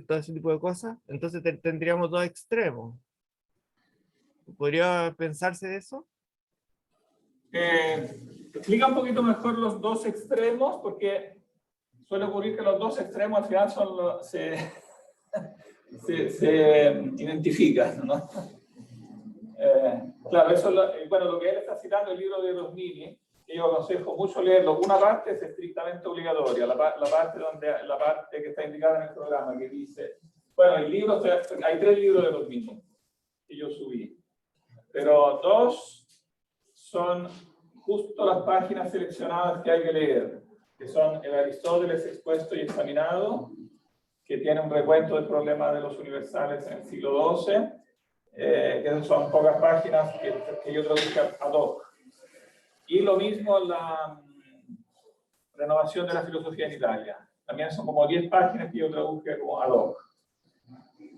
todo ese tipo de cosas? Entonces tendríamos dos extremos. ¿Podría pensarse eso? Explica un poquito mejor los dos extremos, porque suele ocurrir que los dos extremos al final se identifican, ¿no? Claro, eso bueno, lo que él está citando, el libro de Rosmini, que yo aconsejo mucho leerlo. Una parte es estrictamente obligatoria, la parte que está indicada en el programa, que dice, bueno, el libro, hay 3 libros de Rosmini que yo subí, pero 2 son justo las páginas seleccionadas que hay que leer, que son el Aristóteles expuesto y examinado, que tiene un recuento del problema de los universales en el siglo XII, que son pocas páginas que yo traduje ad hoc. Y lo mismo la renovación de la filosofía en Italia. También son como 10 páginas que yo traduje como ad hoc.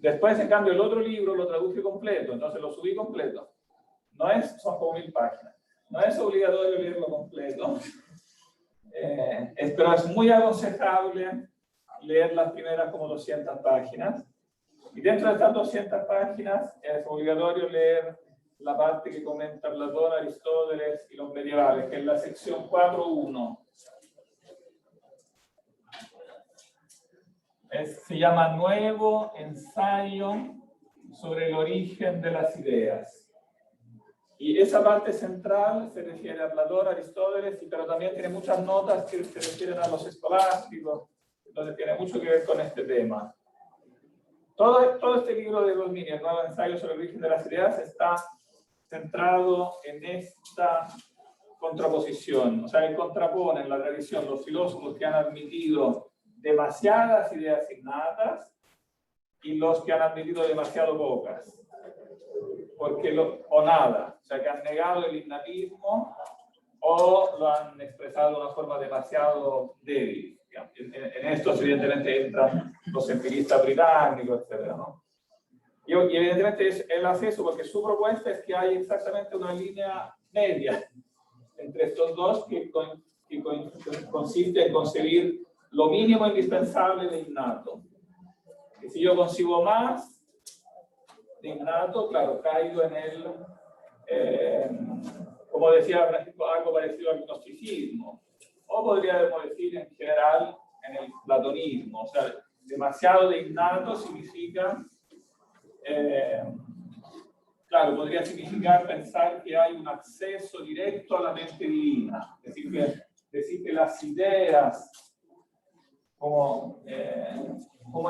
Después, en cambio, el otro libro lo traduje completo, entonces lo subí completo. Son como 1000 páginas. No es obligatorio leerlo completo, pero es muy aconsejable leer las primeras como 200 páginas. Y dentro de estas 200 páginas es obligatorio leer la parte que comenta Platón, Aristóteles y los medievales, que es la sección 4.1. Se llama Nuevo ensayo sobre el origen de las ideas. Y esa parte central se refiere a Platón, Aristóteles, pero también tiene muchas notas que se refieren a los escolásticos, entonces tiene mucho que ver con este tema. Todo este libro de Rosmini, el Nuevo ensayo sobre el origen de las ideas, está centrado en esta contraposición. O sea, él contrapone en la tradición los filósofos que han admitido demasiadas ideas innatas y los que han admitido demasiado pocas. O nada. O sea, que han negado el innatismo o lo han expresado de una forma demasiado débil. En estos, evidentemente, entran los empiristas británicos, etc., ¿no? Y evidentemente él hace eso porque su propuesta es que hay exactamente una línea media entre estos dos que consiste en concebir lo mínimo indispensable de innato. Que si yo concibo más de innato, claro, caigo en el, como decía Francisco, algo parecido al gnosticismo. O podríamos decir en general en el platonismo. O sea, demasiado de innato significa, claro, podría significar pensar que hay un acceso directo a la mente divina. Es decir, que las ideas como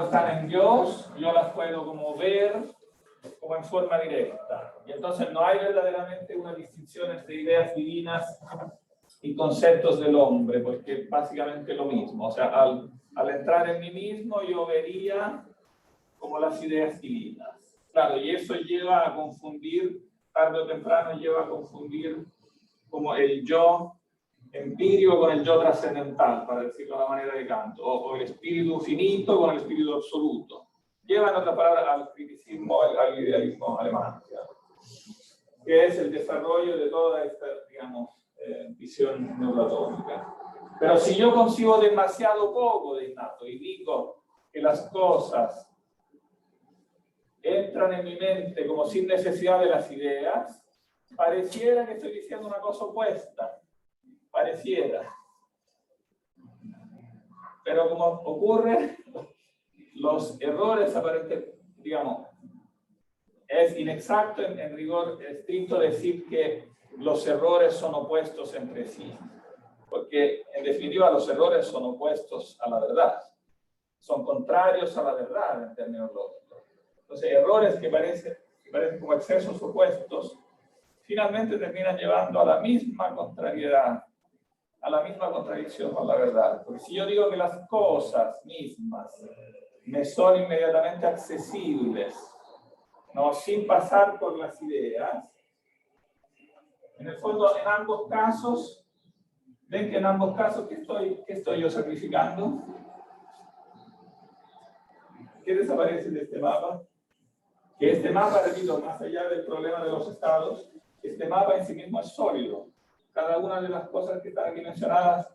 están en Dios, yo las puedo como ver como en forma directa. Y entonces no hay verdaderamente una distinción entre ideas divinas y conceptos del hombre, porque es básicamente lo mismo. O sea, al entrar en mí mismo, yo vería como las ideas divinas. Claro, y eso lleva a confundir, tarde o temprano lleva a confundir como el yo empírico con el yo trascendental, para decirlo de la manera de Kant, o el espíritu finito con el espíritu absoluto. Lleva, en otras palabras, al criticismo, al idealismo alemán, que es el desarrollo de toda esta, digamos, visión neoplatónica. Pero si yo concibo demasiado poco de innato y digo que las cosas entran en mi mente como sin necesidad de las ideas, pareciera que estoy diciendo una cosa opuesta. Pareciera. Pero como ocurre, los errores aparentes, digamos, es inexacto en rigor estricto decir que los errores son opuestos entre sí. Porque, en definitiva, los errores son opuestos a la verdad. Son contrarios a la verdad en términos lógicos. Entonces, errores que parecen como excesos opuestos, finalmente terminan llevando a la misma contrariedad, a la misma contradicción con la verdad. Porque si yo digo que las cosas mismas me son inmediatamente accesibles, no sin pasar por las ideas, en el fondo, en ambos casos, ven que en ambos casos, ¿qué estoy yo sacrificando? ¿Qué desaparece de este mapa? Que este mapa, repito, más allá del problema de los estados, este mapa en sí mismo es sólido. Cada una de las cosas que están aquí mencionadas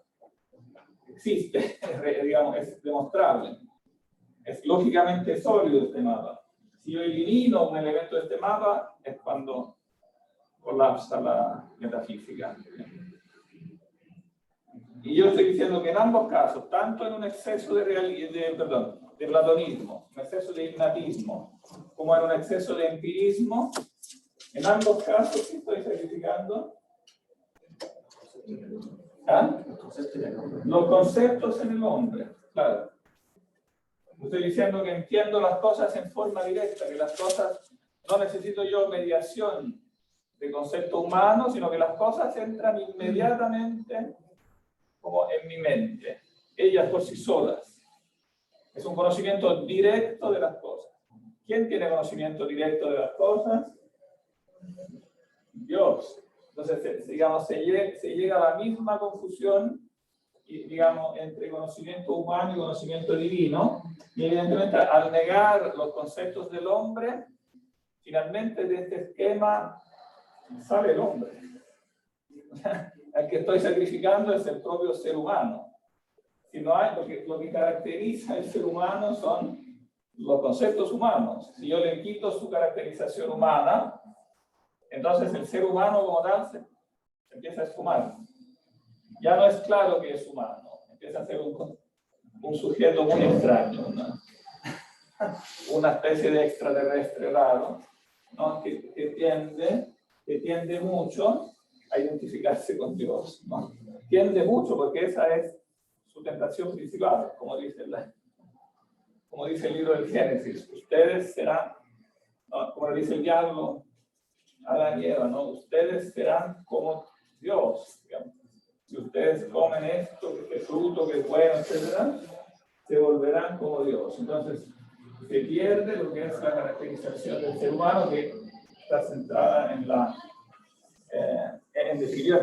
existe, digamos, es demostrable. Es lógicamente sólido este mapa. Si yo elimino un elemento de este mapa, es cuando colapsa la metafísica. Y yo estoy diciendo que en ambos casos, tanto en un exceso de platonismo, un exceso de ignatismo, como en un exceso de empirismo, en ambos casos, ¿qué estoy sacrificando? ¿Ah? Los conceptos en el hombre, claro. Estoy diciendo que entiendo las cosas en forma directa, que las cosas, no necesito yo mediación de concepto humano, sino que las cosas entran inmediatamente como en mi mente, ellas por sí solas. Es un conocimiento directo de las cosas. ¿Quién tiene conocimiento directo de las cosas? Dios. Entonces, digamos, se llega a la misma confusión, digamos, entre conocimiento humano y conocimiento divino, y evidentemente al negar los conceptos del hombre, finalmente de este esquema sale el hombre. El que estoy sacrificando es el propio ser humano. Si no hay, lo que caracteriza al ser humano son los conceptos humanos. Si yo le quito su caracterización humana, entonces el ser humano como tal se empieza a esfumar. Ya no es claro que es humano, empieza a ser un sujeto muy extraño, una especie de extraterrestre raro, ¿no? que tiende mucho a identificarse con Dios, ¿no? Tiende mucho porque esa es su tentación principal, como dice el libro del Génesis. Ustedes serán, ¿no? Como le dice el diablo a Adán y Eva, ¿no? Ustedes serán como Dios, digamos. Si ustedes comen esto, que es fruto, que es bueno, etc., se volverán como Dios. Entonces, se pierde lo que es la caracterización del ser humano, que está centrada en la... en definitiva,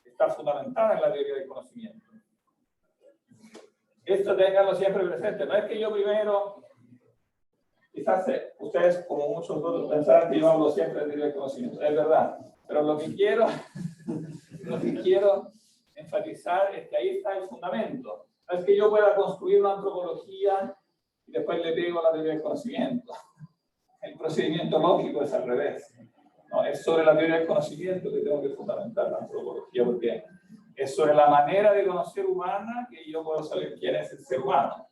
está fundamentada en la teoría del conocimiento. Esto tenganlo siempre presente. No es que yo primero, quizás ustedes, como muchos otros, pensarán que yo hablo siempre de teoría del conocimiento. Es verdad. Pero lo que quiero enfatizar es que ahí está el fundamento. No es que yo pueda construir una antropología y después le pego la teoría del conocimiento. El procedimiento lógico es al revés. No, es sobre la teoría del conocimiento que tengo que fundamentar la antropología, porque es sobre la manera de conocer humana que yo puedo saber quién es el ser humano.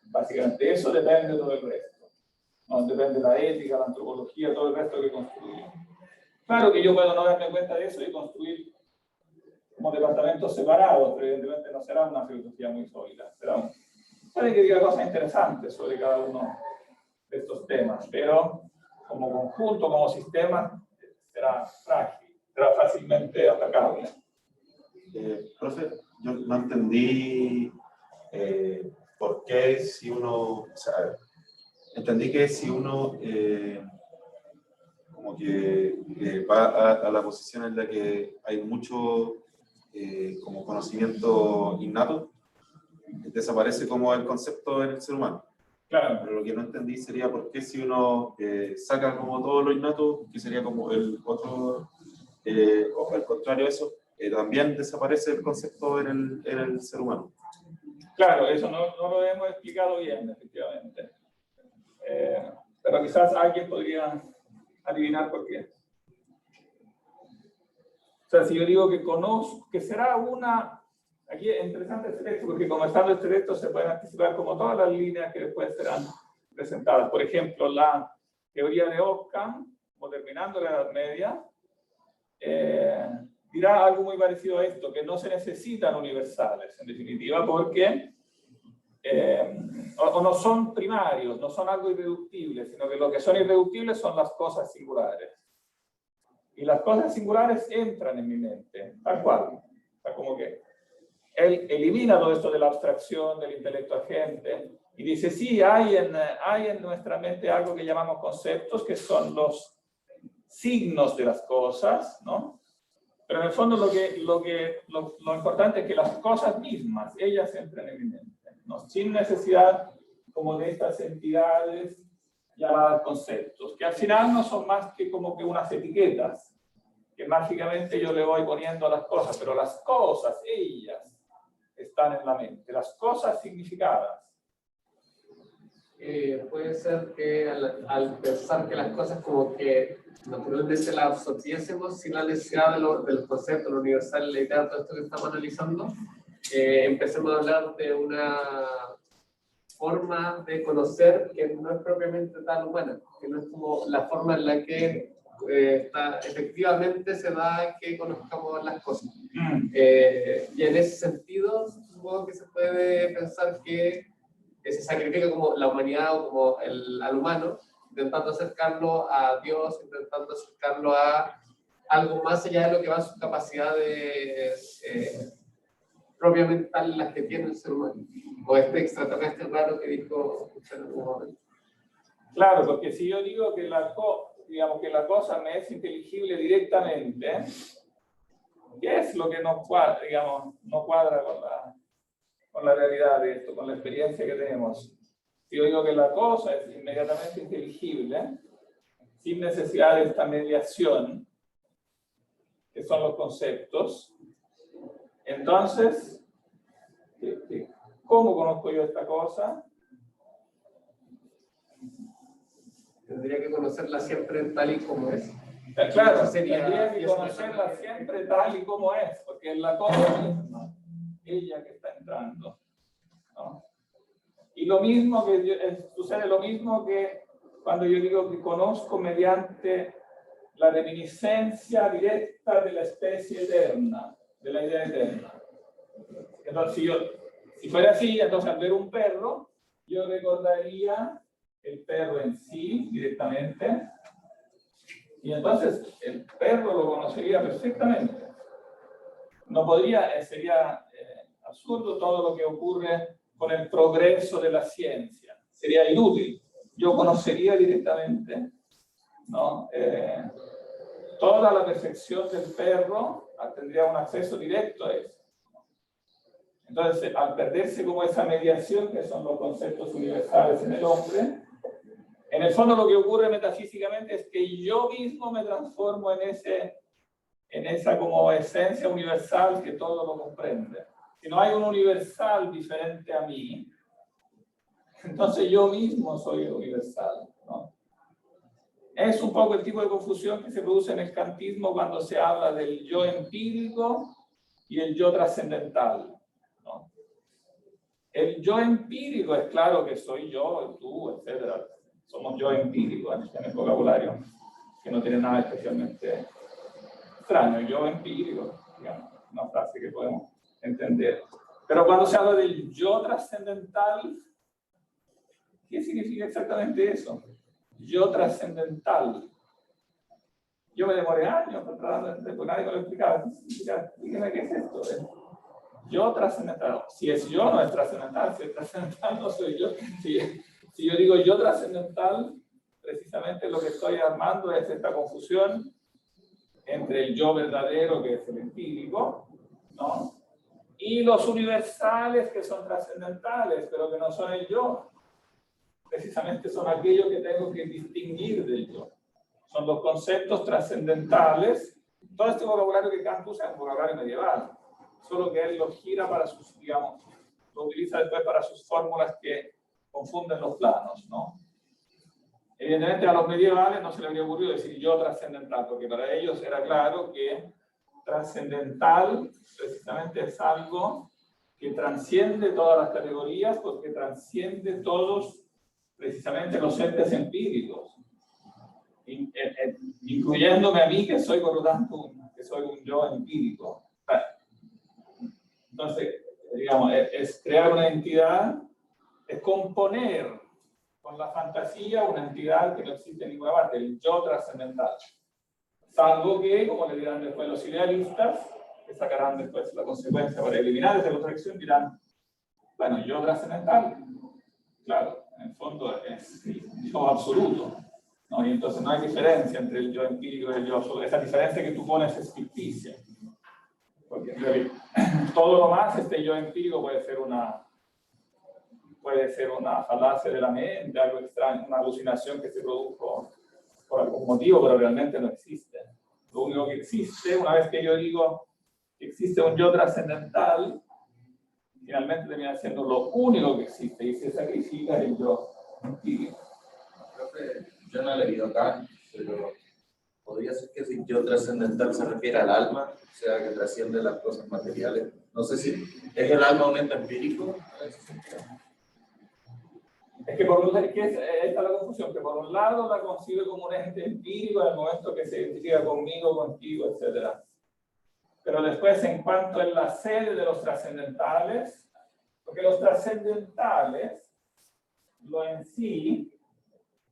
Básicamente, eso depende de todo el resto. No, depende de la ética, la antropología, todo el resto que construyo. Claro que yo puedo no darme cuenta de eso y construir como departamentos separados, pero evidentemente no será una filosofía muy sólida. Puede que diga cosas interesantes sobre cada uno de estos temas, pero como conjunto, como sistema, será frágil, será fácilmente atacable. Profe, yo no entendí por qué si uno, o sea, entendí que si uno como que va a la posición en la que hay mucho como conocimiento innato, desaparece como el concepto en el ser humano. Claro. Pero lo que no entendí sería por qué si uno saca como todo lo innato, que sería como el otro, o al contrario de eso, también desaparece el concepto en el ser humano. Claro, eso no lo hemos explicado bien, efectivamente. Pero quizás alguien podría adivinar por qué. O sea, si yo digo que conozco, que será una... Aquí es interesante este texto, porque conversando este texto se pueden anticipar como todas las líneas que después serán presentadas. Por ejemplo, la teoría de Occam, como terminando la Edad Media, dirá algo muy parecido a esto, que no se necesitan universales, en definitiva, porque o no son primarios, no son algo irreductible, sino que lo que son irreductibles son las cosas singulares. Y las cosas singulares entran en mi mente, tal cual. O sea, como que él elimina todo esto de la abstracción, del intelecto agente, y dice, sí, hay en nuestra mente algo que llamamos conceptos, que son los signos de las cosas, ¿no? Pero en el fondo lo importante es que las cosas mismas, ellas entran en mi mente, ¿no? Sin necesidad como de estas entidades llamadas conceptos, que al final no son más que como que unas etiquetas, que mágicamente yo le voy poniendo a las cosas, pero las cosas, ellas, están en la mente, las cosas significadas. Puede ser que al pensar que las cosas como que naturalmente las absorbiésemos sin la necesidad de los conceptos, lo universal, la idea, todo esto que estamos analizando, empecemos a hablar de una forma de conocer que no es propiamente tan humana, que no es como la forma en la que efectivamente se da que conozcamos las cosas. Y en ese sentido, supongo que se puede pensar que se sacrifica como la humanidad o como al humano, intentando acercarlo a Dios, intentando acercarlo a algo más allá de lo que va a sus capacidades propiamente tal las que tiene el ser humano. O este extraterrestre raro que dijo en algún momento. Claro, porque si yo digo que digamos que la cosa me es inteligible directamente, ¿qué es lo que no cuadra, digamos, no cuadra con la realidad de esto, con la experiencia que tenemos? Si yo digo que la cosa es inmediatamente inteligible, sin necesidad de esta mediación, que son los conceptos, entonces, ¿cómo conozco yo esta cosa? Tendría que conocerla siempre tal y como es. Claro, sería, tendría que conocerla siempre tal y como es, porque es la cosa misma, ella que está entrando, ¿no? Y lo mismo sucede lo mismo que cuando yo digo que conozco mediante la reminiscencia directa de la especie eterna, de la idea eterna. Entonces, si fuera así, entonces al ver un perro, yo recordaría el perro en sí directamente, y entonces el perro lo conocería perfectamente. No podría, sería absurdo todo lo que ocurre con el progreso de la ciencia. Sería inútil. Yo conocería directamente, ¿no? Toda la perfección del perro tendría un acceso directo a eso. Entonces, al perderse como esa mediación, que son los conceptos universales en el hombre, en el fondo lo que ocurre metafísicamente es que yo mismo me transformo en esa como esencia universal que todo lo comprende. Si no hay un universal diferente a mí, entonces yo mismo soy el universal, ¿no? Es un poco el tipo de confusión que se produce en el kantismo cuando se habla del yo empírico y el yo trascendental, ¿no? El yo empírico es claro que soy yo, tú, etc. Somos yo empíricos en el vocabulario, que no tiene nada especialmente extraño. Yo empírico, digamos, una frase que podemos entender. Pero cuando se habla del yo trascendental, ¿qué significa exactamente eso? Yo trascendental. Yo me demoré años tratando de entender, porque nadie me lo explicaba. Dígame qué es esto. Yo trascendental. Si es yo, no es trascendental. Si es trascendental, no soy yo. Si yo digo yo trascendental, precisamente lo que estoy armando es esta confusión entre el yo verdadero, que es el empírico, ¿no? Y los universales, que son trascendentales, pero que no son el yo. Precisamente son aquellos que tengo que distinguir del yo. Son los conceptos trascendentales. Todo este vocabulario que Kant usa es un vocabulario medieval, solo que él lo gira para sus, digamos, lo utiliza después para sus fórmulas que confunden los planos, ¿no? Evidentemente a los medievales no se les habría ocurrido decir yo trascendental, porque para ellos era claro que trascendental precisamente es algo que transciende todas las categorías, porque transciende todos precisamente los entes empíricos, incluyéndome a mí, que soy por lo tanto que soy un yo empírico. Entonces, digamos, es crear una entidad, es componer con la fantasía una entidad que no existe en ninguna parte, el yo trascendental. Salvo que, como le dirán después los idealistas, que sacarán después la consecuencia para eliminar esa contradicción, dirán, bueno, yo trascendental, claro, en el fondo es el yo absoluto, ¿no? Y entonces no hay diferencia entre el yo empírico y el yo absoluto. Esa diferencia que tú pones es ficticia. Porque en realidad, todo lo más, este yo empírico puede ser una puede ser una falacia de la mente, algo extraño, una alucinación que se produjo por algún motivo, pero realmente no existe. Lo único que existe, una vez que yo digo que existe un yo trascendental, finalmente termina siendo lo único que existe y se sacrifica el yo empírico. Profe, yo no he leído Kant, pero podría ser que si yo trascendental se refiere al alma, o sea, que trasciende las cosas materiales. No sé si es el alma un ente empírico. Es que por un lado, ahí está la confusión, que por un lado la concibe como un ente empírico en el momento que se identifica conmigo, contigo, etc. Pero después, en cuanto a la sede de los trascendentales, porque los trascendentales, lo en sí,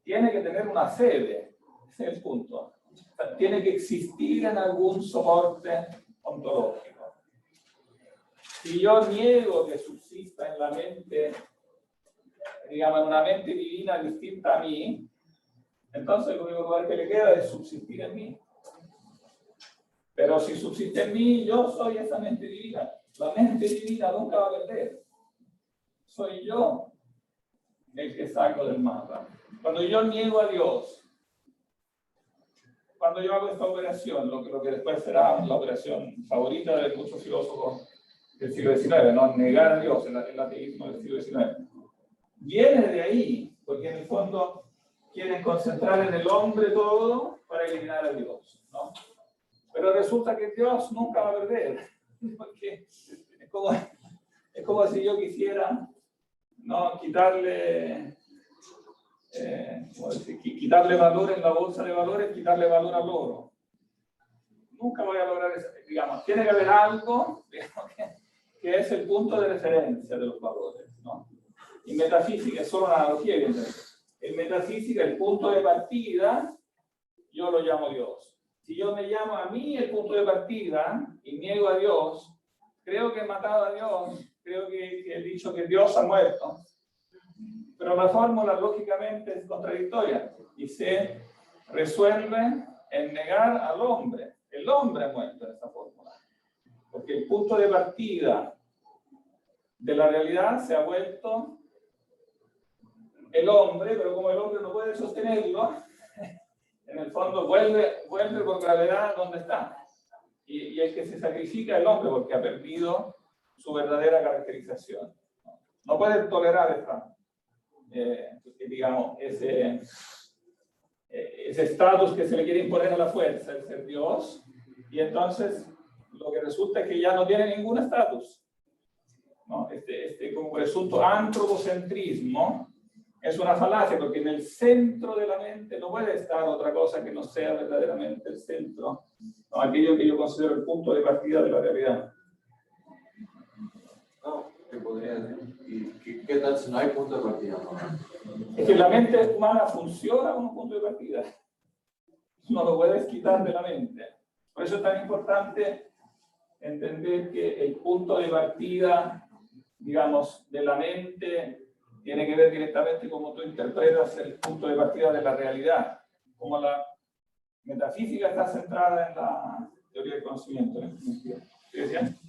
tiene que tener una sede, ese es el punto. O sea, tiene que existir en algún soporte ontológico. Si yo niego que subsista en la mente, digamos, en una mente divina distinta a mí, entonces el único lugar que le queda es subsistir en mí. Pero si subsiste en mí, yo soy esa mente divina. La mente divina nunca va a perder. Soy yo el que salgo del mapa. Cuando yo niego a Dios, cuando yo hago esta operación, lo que después será la operación favorita de muchos filósofos del siglo XIX, ¿no? Negar a Dios, el ateísmo del siglo XIX. Viene de ahí, porque en el fondo quieren concentrar en el hombre todo para eliminar a Dios, ¿no? Pero resulta que Dios nunca va a perder, porque es como si yo quisiera, ¿no? quitarle valor en la bolsa de valores, quitarle valor al oro. Nunca voy a lograr eso, digamos, tiene que haber algo, digamos, que es el punto de referencia de los valores, ¿no? Y metafísica es solo una analogía, evidentemente. En metafísica, el punto de partida, yo lo llamo Dios. Si yo me llamo a mí el punto de partida y niego a Dios, creo que he matado a Dios, creo que he dicho que Dios ha muerto. Pero la fórmula lógicamente es contradictoria y se resuelve en negar al hombre. El hombre ha muerto en esta fórmula. Porque el punto de partida de la realidad se ha vuelto el hombre, pero como el hombre no puede sostenerlo, en el fondo vuelve por gravedad donde está. Y el que se sacrifica es el hombre porque ha perdido su verdadera caracterización. No puede tolerar esta, digamos, ese estatus que se le quiere imponer a la fuerza, el ser Dios, y entonces lo que resulta es que ya no tiene ningún estatus, ¿no? Como presunto antropocentrismo es una falacia, porque en el centro de la mente no puede estar otra cosa que no sea verdaderamente el centro, ¿no? Aquello que yo considero el punto de partida de la realidad. No, ¿qué podría decir? ¿Y qué tal si no hay punto de partida? ¿No? Es que la mente humana funciona como un punto de partida. No lo puedes quitar de la mente. Por eso es tan importante entender que el punto de partida, digamos, de la mente tiene que ver directamente con cómo tú interpretas el punto de partida de la realidad. Como la metafísica está centrada en la teoría del conocimiento. ¿Qué decían?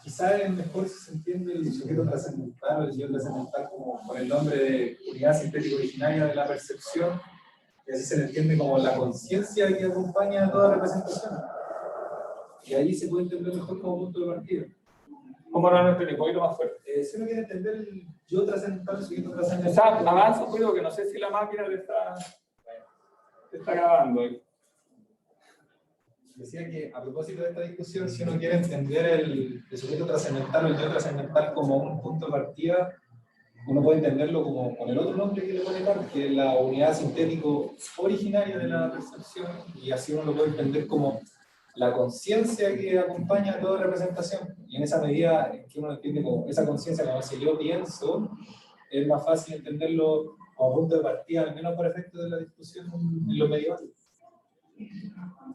Quizás es mejor si se entiende el sujeto trascendental o el yo trascendental como por el nombre de unidad sintética originaria de la percepción, y así se le entiende como la conciencia que acompaña a toda representación. Y ahí se puede entender mejor como punto de partida. ¿Cómo no lo entendí? Un poquito más fuerte. Si uno quiere entender el yo trascendental, el sujeto trascendental. Exacto, avanza un poquito, que no sé si la máquina te está grabando. Decía que a propósito de esta discusión, si uno quiere entender el sujeto trascendental o el yo trascendental como un punto de partida, uno puede entenderlo como con el otro nombre que le pone Kant, que es la unidad sintético originaria de la percepción, y así uno lo puede entender como la conciencia que acompaña a toda representación. Y en esa medida en que uno entiende como esa conciencia, como si yo pienso, es más fácil entenderlo como punto de partida, al menos por efecto de la discusión en lo medieval.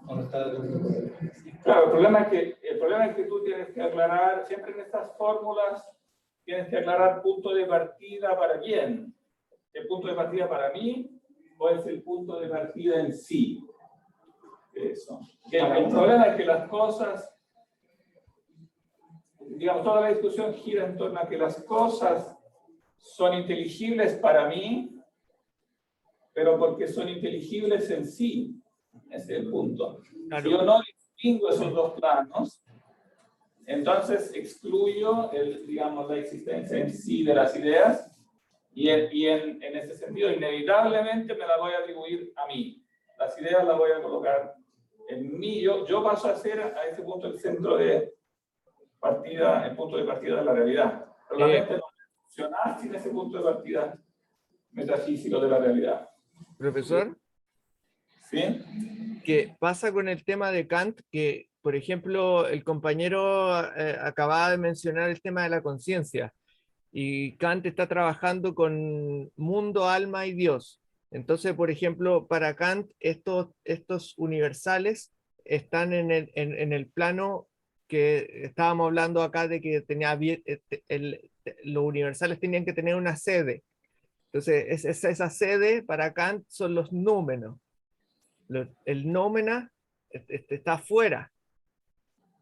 ¿O no está de acuerdo? Claro, el problema es que tú tienes que aclarar, siempre en estas fórmulas, tienes que aclarar punto de partida para quién. ¿El punto de partida para mí o es el punto de partida en sí? Eso. El problema es que las cosas, digamos, toda la discusión gira en torno a que las cosas son inteligibles para mí, pero porque son inteligibles en sí. Ese es el punto. Claro. Si yo no distingo esos dos planos, entonces excluyo digamos, la existencia en sí de las ideas y en ese sentido inevitablemente me las voy a atribuir a mí. Las ideas las voy a colocar en mí. Yo paso a ser a ese punto el centro de partida, el punto de partida de la realidad. Pero la mente no puede funcionar sin ese punto de partida metafísico de la realidad. Profesor, ¿Sí? ¿qué pasa con el tema de Kant? Que, por ejemplo, el compañero acababa de mencionar el tema de la conciencia, y Kant está trabajando con mundo, alma y Dios. Entonces, por ejemplo, para Kant, estos universales están en el plano que estábamos hablando acá de que los universales tenían que tener una sede. Entonces, esa sede para Kant son los númenos. El nómena está afuera.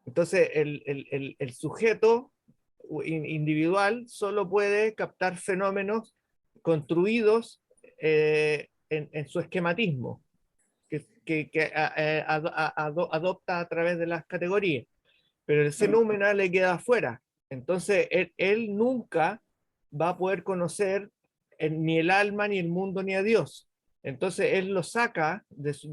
Entonces, el sujeto individual solo puede captar fenómenos construidos en su esquematismo, que adopta a través de las categorías. Pero ese número le queda afuera. Entonces, él nunca va a poder conocer ni el alma, ni el mundo, ni a Dios. Entonces, él lo saca de su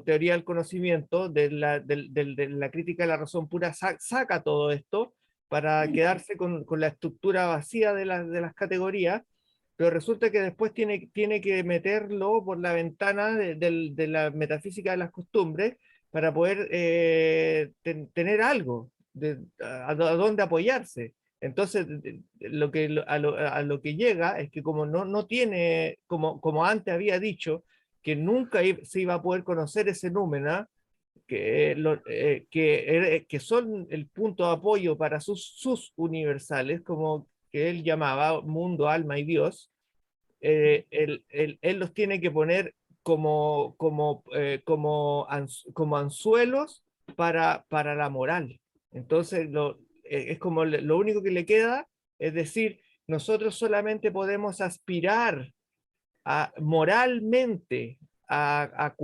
teoría del conocimiento, de la crítica de la razón pura, saca todo esto para quedarse con la estructura vacía de las categorías, pero resulta que después tiene que meterlo por la ventana de la metafísica de las costumbres para poder tener algo a dónde apoyarse. Entonces, a lo que llega es que como no tiene, como antes había dicho, que nunca se iba a poder conocer ese número, que son el punto de apoyo para sus universales, como que él llamaba mundo, alma y Dios. Él los tiene que poner como anzuelos para la moral. Entonces, es como lo único que le queda, es decir, nosotros solamente podemos aspirar moralmente a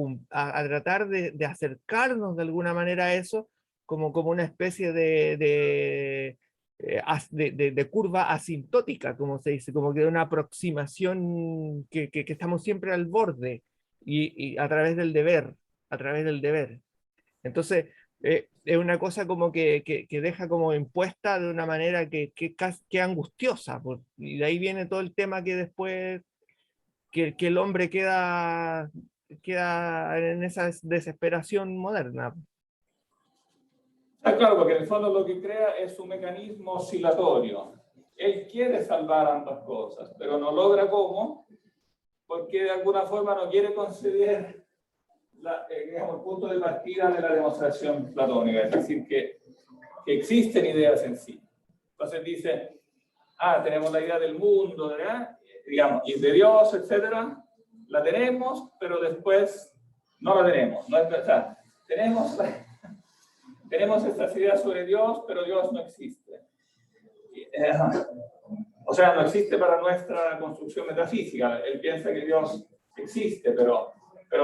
tratar de acercarnos de alguna manera a eso, como una especie de curva asintótica, como se dice, como que de una aproximación que estamos siempre al borde y a través del deber, Entonces, es una cosa como que deja como impuesta de una manera que angustiosa, y de ahí viene todo el tema que después que el hombre queda en esa desesperación moderna. Claro, porque en el fondo lo que crea es un mecanismo oscilatorio. Él quiere salvar ambas cosas, pero no logra cómo, porque de alguna forma no quiere conceder digamos, el punto de partida de la demostración platónica, es decir, que existen ideas en sí. Entonces dice, tenemos la idea del mundo, ¿verdad? Digamos, y de Dios, etcétera, la tenemos, pero después no la tenemos. No es verdad. Tenemos estas ideas sobre Dios, pero Dios no existe. O sea, no existe para nuestra construcción metafísica. Él piensa que Dios existe, pero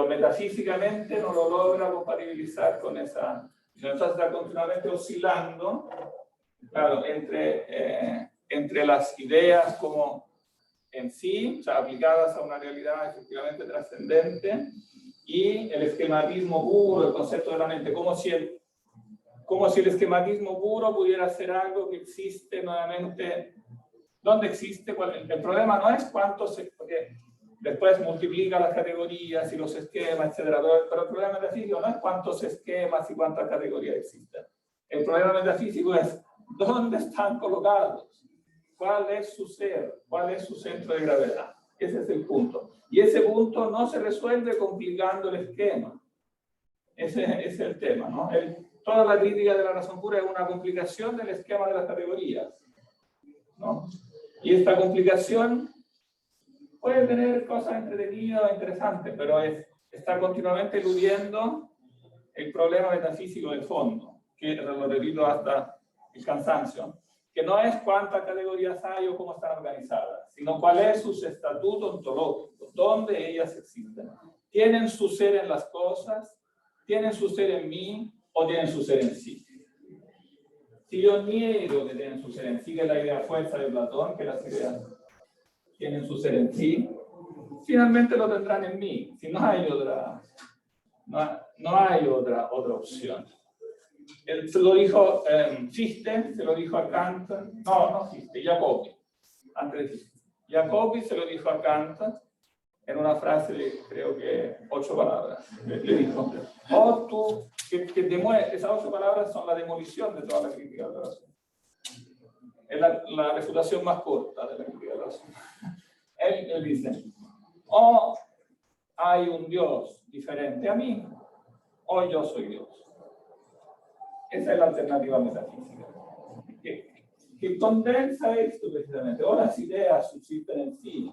metafísicamente no lo logra compatibilizar con esa. Entonces está continuamente oscilando, claro, entre las ideas como en sí, o sea, aplicadas a una realidad efectivamente trascendente, y el esquematismo puro, el concepto de la mente, como si el esquematismo puro pudiera ser algo que existe nuevamente. ¿Dónde existe? El problema no es cuántos, porque después multiplica las categorías y los esquemas, etc. Pero el problema metafísico no es cuántos esquemas y cuántas categorías existen. El problema metafísico es dónde están colocados, cuál es su ser, cuál es su centro de gravedad. Ese es el punto. Y ese punto no se resuelve complicando el esquema. Ese es el tema, ¿no? Toda la crítica de la razón pura es una complicación del esquema de las categorías, ¿no? Y esta complicación puede tener cosas entretenidas o interesantes, pero está continuamente eludiendo el problema metafísico de fondo, que lo repito hasta el cansancio. que no es cuántas categorías hay o cómo están organizadas, sino cuál es su estatuto ontológico, dónde ellas existen. ¿Tienen su ser en las cosas? ¿Tienen su ser en mí? ¿O tienen su ser en sí? Si yo niego que tienen su ser en sí, que es la idea fuerza de Platón, que las ideas tienen su ser en sí, finalmente lo tendrán en mí. Si no hay otra, no hay otra opción. Él se lo dijo Fichte, se lo dijo a Kant, no Fichte, Jacobi, antes de Fichte. Jacobi se lo dijo a Kant en una frase de, creo que 8 palabras. Le dijo, o tú, esas 8 palabras son la demolición de toda la crítica de la razón. Es la refutación más corta de la crítica de la razón. Él dice, o hay un Dios diferente a mí, o yo soy Dios. Esa es la alternativa metafísica. Que condensa esto precisamente. O las ideas subsisten en sí,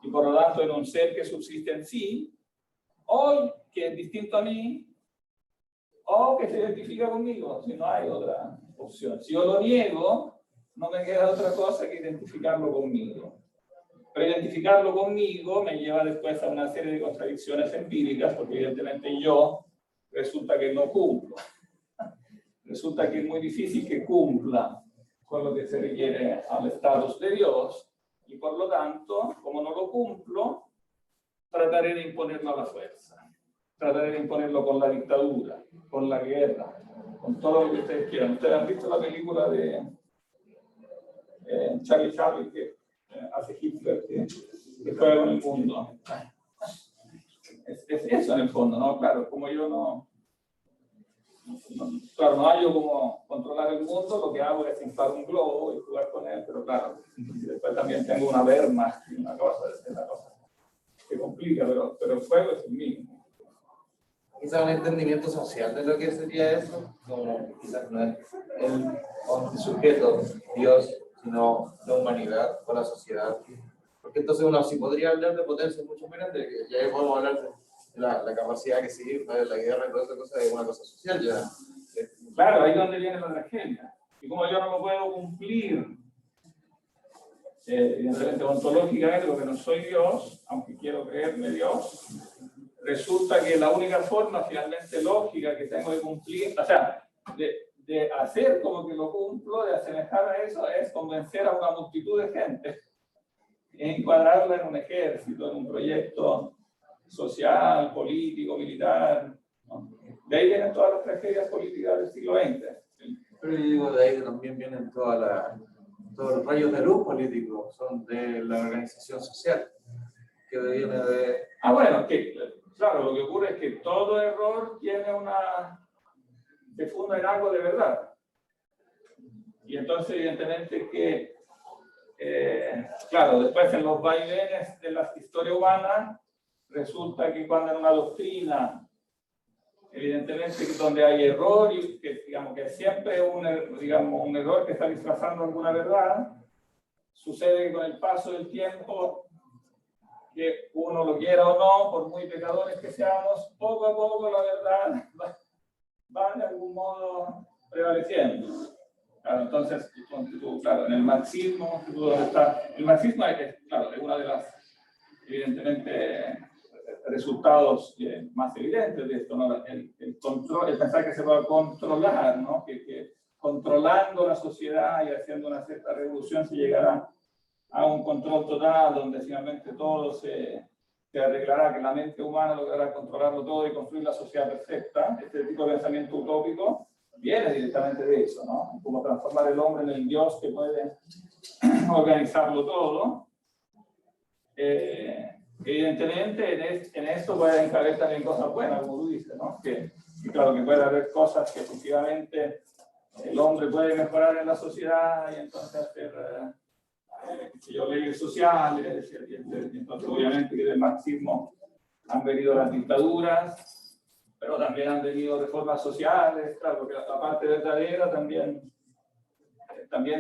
y por lo tanto en un ser que subsiste en sí, o que es distinto a mí, o que se identifica conmigo, si no hay otra opción. Si yo lo niego, no me queda otra cosa que identificarlo conmigo. Pero identificarlo conmigo me lleva después a una serie de contradicciones empíricas, porque evidentemente yo resulta que no cumplo. Resulta que es muy difícil que cumpla con lo que se requiere al estatus de Dios, y por lo tanto, como no lo cumplo, trataré de imponerlo a la fuerza. Trataré de imponerlo con la dictadura, con la guerra, con todo lo que ustedes quieran. Ustedes han visto la película de Charlie Chaplin que hace Hitler, que juega con el mundo. Es eso en el fondo, ¿no? Claro, como yo no hallo cómo controlar el mundo, lo que hago es inflar un globo y jugar con él, pero claro, después también tengo una Wehrmacht y una cosa que complica, pero el juego es el mismo. Quizás un entendimiento social de lo que sería eso, como quizás no es el sujeto, Dios, sino la humanidad o la sociedad. Porque entonces uno sí podría hablar de potencia mucho más grande, que ya podemos hablar de la capacidad que sí, de la guerra y toda esa cosa, es una cosa social ya. Claro, ahí es donde viene la tragedia. Y como yo no lo puedo cumplir, evidentemente ontológicamente, porque no soy Dios, aunque quiero creerme Dios, resulta que la única forma finalmente lógica que tengo de cumplir, o sea, de hacer como que lo cumplo, de asemejar a eso, es convencer a una multitud de gente, encuadrarla en un ejército, en un proyecto social, político, militar, ¿no? De ahí vienen todas las tragedias políticas del siglo XX. Pero yo digo, de ahí también vienen todos los rayos de luz políticos, son de la organización social, que viene de... Bueno, claro, lo que ocurre es que todo error se funda en algo de verdad. Y entonces, evidentemente, que, claro, después en los vaivenes de la historia humana, resulta que cuando en una doctrina, evidentemente, donde hay error, y que, digamos, que siempre un error que está disfrazando alguna verdad, sucede que con el paso del tiempo, que uno lo quiera o no, por muy pecadores que seamos, poco a poco la verdad va de algún modo prevaleciendo. Claro, entonces, claro, en el marxismo, el marxismo es una de las, evidentemente, resultados más evidentes de esto, ¿no? El control, el pensar que se va a controlar, ¿no? Que controlando la sociedad y haciendo una cierta revolución se llegará a un control total, donde finalmente todo se arreglará, que la mente humana logrará controlarlo todo y construir la sociedad perfecta. Este tipo de pensamiento utópico viene directamente de eso, ¿no? Como transformar el hombre en el Dios que puede organizarlo todo. Evidentemente, en esto pueden caber también cosas buenas, como tú dices, ¿no? Que claro, que puede haber cosas que efectivamente el hombre puede mejorar en la sociedad y entonces hacer leyes sociales, y entonces obviamente que del marxismo han venido las dictaduras, pero también han venido reformas sociales, claro, porque la parte verdadera también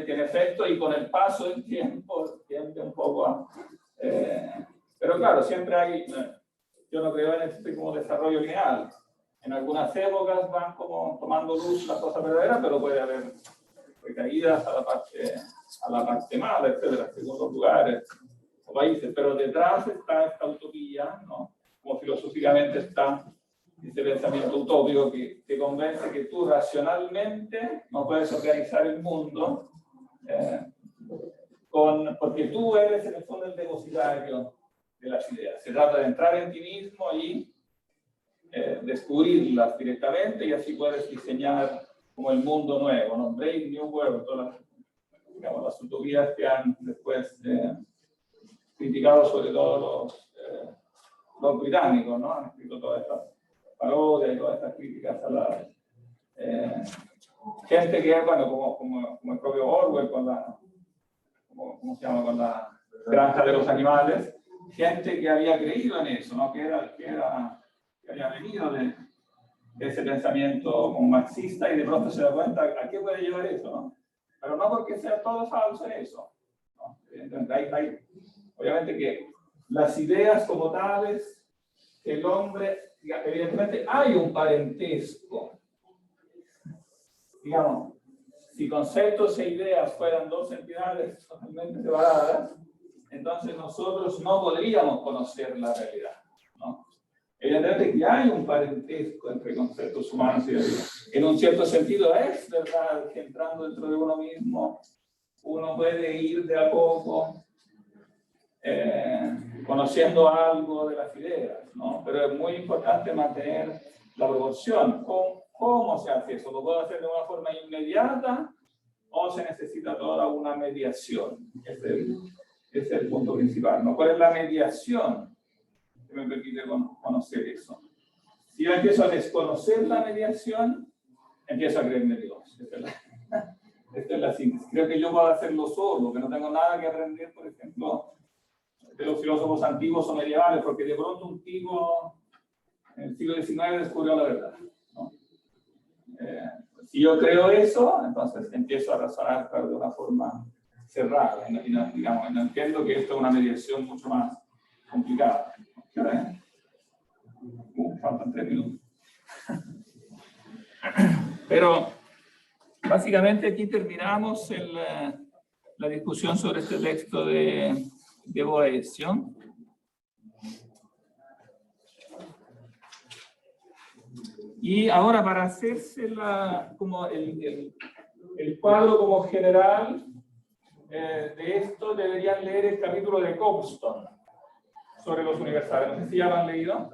tiene efecto, y con el paso del tiempo tiende un poco a... pero claro, siempre hay... yo no creo en este como desarrollo lineal. En algunas épocas van como tomando luz las cosas verdaderas, pero puede haber recaídas a la parte mala, etcétera, segundos lugares o países, pero detrás está esta utopía, ¿no? Como filosóficamente está este pensamiento utópico que te convence que tú racionalmente no puedes organizar el mundo, porque tú eres en el fondo el depositario de las ideas. Se trata de entrar en ti mismo y descubrirlas directamente, y así puedes diseñar como el mundo nuevo, ¿no? Brave New World, todas las utopías que han después criticado sobre todo los británicos, ¿no? Han escrito todas estas parodias y todas estas críticas a la gente que, bueno, como el propio Orwell con la, ¿cómo se llama? Con la granja de los animales, gente que había creído en eso, ¿no? Que había venido de ese pensamiento como marxista, y de pronto se da cuenta a qué puede llevar eso, ¿no? Pero no porque sea todo falso en eso, ¿no? Evidentemente, obviamente que las ideas como tales, el hombre, evidentemente hay un parentesco. Digamos, si conceptos e ideas fueran dos entidades totalmente separadas, entonces nosotros no podríamos conocer la realidad, ¿no? Evidentemente que hay un parentesco entre conceptos humanos y de vida. En un cierto sentido es verdad que entrando dentro de uno mismo, uno puede ir de a poco conociendo algo de las ideas, ¿no? Pero es muy importante mantener la proporción. ¿Cómo se hace eso? ¿Lo puedo hacer de una forma inmediata o se necesita toda una mediación? Ese es el punto principal, ¿no? ¿Cuál es la mediación que me permite conocer eso? Si yo empiezo a desconocer la mediación, empiezo a creerme Dios. Esta es la síntesis. Creo que yo puedo hacerlo solo, que no tengo nada que aprender, por ejemplo, de los filósofos antiguos o medievales, porque de pronto un tipo en el siglo XIX descubrió la verdad, ¿no? Si yo creo eso, entonces empiezo a razonar de una forma cerrada, y no entiendo que esto es una mediación mucho más complicada. Faltan 3 minutos. Pero básicamente aquí terminamos la discusión sobre este texto de Boecio. Y ahora, para hacerse como el cuadro como general de esto, deberían leer el capítulo de Cobstone sobre los universales. No sé si ya lo han leído.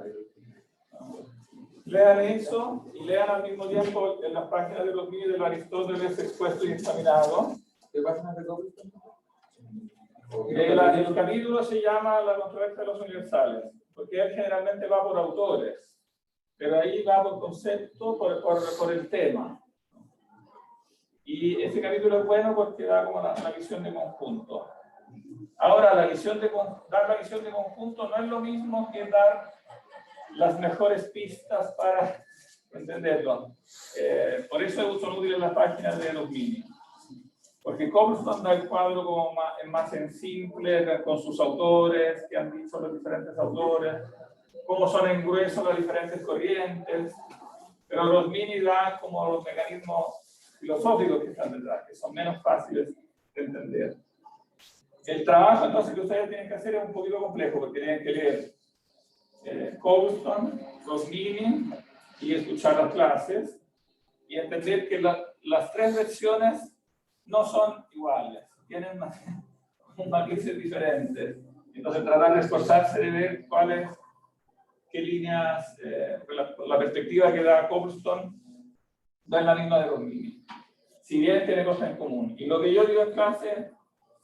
Lean eso y lean al mismo tiempo en las páginas de los vídeos de Aristóteles expuesto y examinado. ¿Qué páginas de Cobstone? El capítulo se llama La controversia de los universales, porque él generalmente va por autores, pero ahí va por concepto, por el tema. Y ese capítulo es bueno porque da como la visión de conjunto. Ahora, dar la visión de conjunto no es lo mismo que dar las mejores pistas para entenderlo. Por eso son útiles las páginas de los mini. Porque Cobstone da el cuadro como más en simple, con sus autores, que han dicho los diferentes autores, cómo son en grueso las diferentes corrientes, pero los mini dan como los mecanismos filosóficos que están detrás, que son menos fáciles de entender. El trabajo entonces que ustedes tienen que hacer es un poquito complejo, porque tienen que leer Cobstone, los mini, y escuchar las clases, y entender que las 3 versiones no son iguales, tienen matices diferentes. Entonces tratar de esforzarse de ver qué líneas, la perspectiva que da Cobstone no es la misma de los mini. Si bien tiene cosas en común. Y lo que yo digo en clase,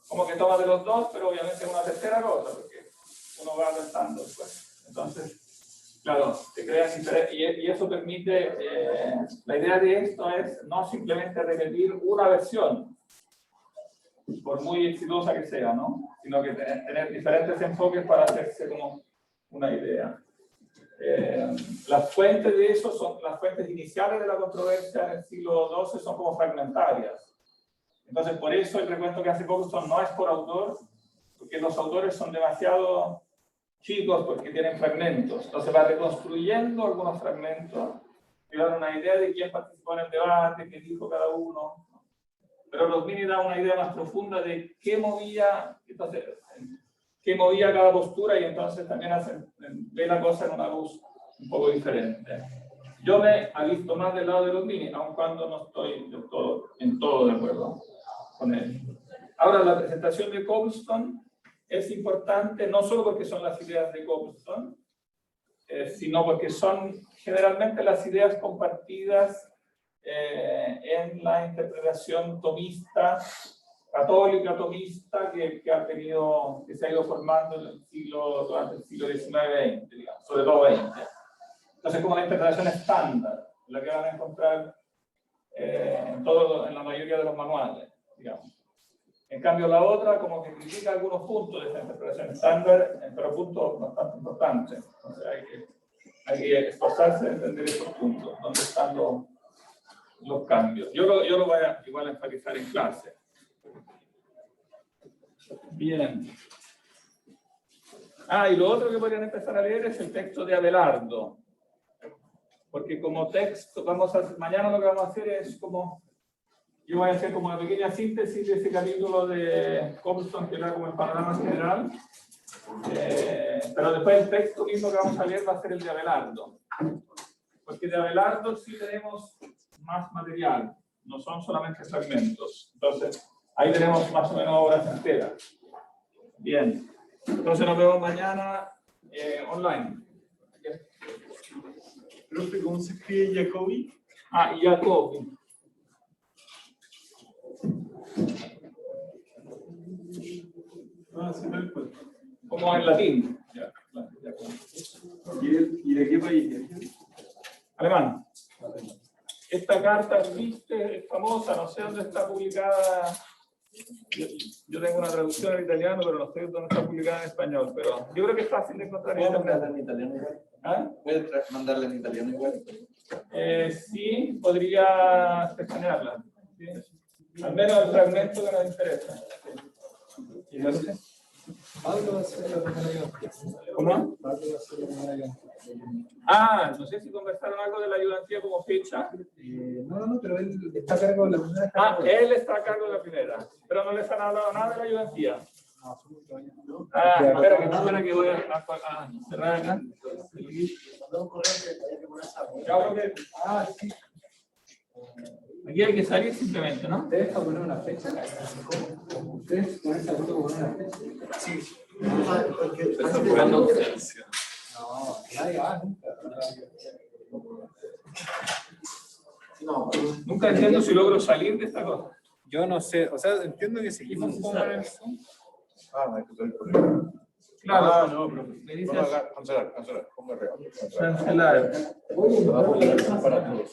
como que toma de los dos, pero obviamente es una tercera cosa, porque uno va pensando después. Entonces, claro, se crean y eso permite, la idea de esto es no simplemente repetir una versión, por muy exitosa que sea, ¿no? Sino que tener diferentes enfoques para hacerse como una idea. Las fuentes de eso son las fuentes iniciales de la controversia en el siglo XII, son como fragmentarias. Entonces, por eso el recuento que hace Cobstone no es por autor, porque los autores son demasiado chicos porque tienen fragmentos. Entonces va reconstruyendo algunos fragmentos que dan una idea de quién participó en el debate, qué dijo cada uno. pero Rosmini da una idea más profunda de qué movía, entonces, qué movía cada postura y entonces también ve la cosa en una luz un poco diferente. Yo me he visto más del lado de Rosmini, aun cuando no estoy en todo de acuerdo con él. Ahora, la presentación de Cobblestone es importante no solo porque son las ideas de Cobblestone, sino porque son generalmente las ideas compartidas en la interpretación tomista, católica tomista, que se ha ido formando durante el siglo XIX-XX, digamos, sobre todo XX. Entonces, como la interpretación estándar, la que van a encontrar en la mayoría de los manuales, digamos. En cambio, la otra, como que critica algunos puntos de esa interpretación estándar, pero puntos bastante importantes. Entonces, hay que esforzarse en entender esos puntos, dónde están los cambios. Yo lo voy a igual a enfatizar en clase. Bien. Y lo otro que podrían empezar a leer es el texto de Abelardo. Porque como texto, mañana lo que vamos a hacer es yo voy a hacer como una pequeña síntesis de ese capítulo de Cobblestone, que era como el panorama general. Pero después el texto mismo que vamos a leer va a ser el de Abelardo. Porque de Abelardo sí tenemos más material, no son solamente fragmentos. Entonces, ahí tenemos más o menos obras enteras. Bien. Entonces nos vemos mañana online. Profe, ¿cómo se escribe Jacobi? Jacobi. Sí, tal cual. Como en latín. ¿Y de qué país es? Alemán. Esta carta, viste, es famosa, no sé dónde está publicada. Yo tengo una traducción en italiano, pero no sé dónde está publicada en español. Pero yo creo que es fácil de encontrar en mandarla en italiano igual? ¿Puedes mandarla en italiano igual? Sí, podría escanearla. ¿Sí? Al menos el fragmento que nos interesa. ¿Y no sé? Pablo va a ser la primera ayuda. ¿Cómo? Pablo va a ser la primera ayuda. No sé si conversaron algo de la ayudantía como fecha. No, pero él está a cargo de la primera. Él está a cargo de la primera, pero no les han hablado nada de la ayudantía. Espera que voy a cerrar acá. Sí. Aquí hay que salir simplemente, ¿no? ¿Ustedes para poner una fecha? ¿Ustedes ponen de acuerdo con una fecha? Sí. Está jugando ausencia. No, nadie va nunca. Nunca entiendo si logro salir de esta cosa. Yo no sé, o sea, entiendo que seguimos con el Zoom. No hay que salir por ahí. Claro, No, profe. me dices Cancelar, pongo arriba. cancelar. Para todos.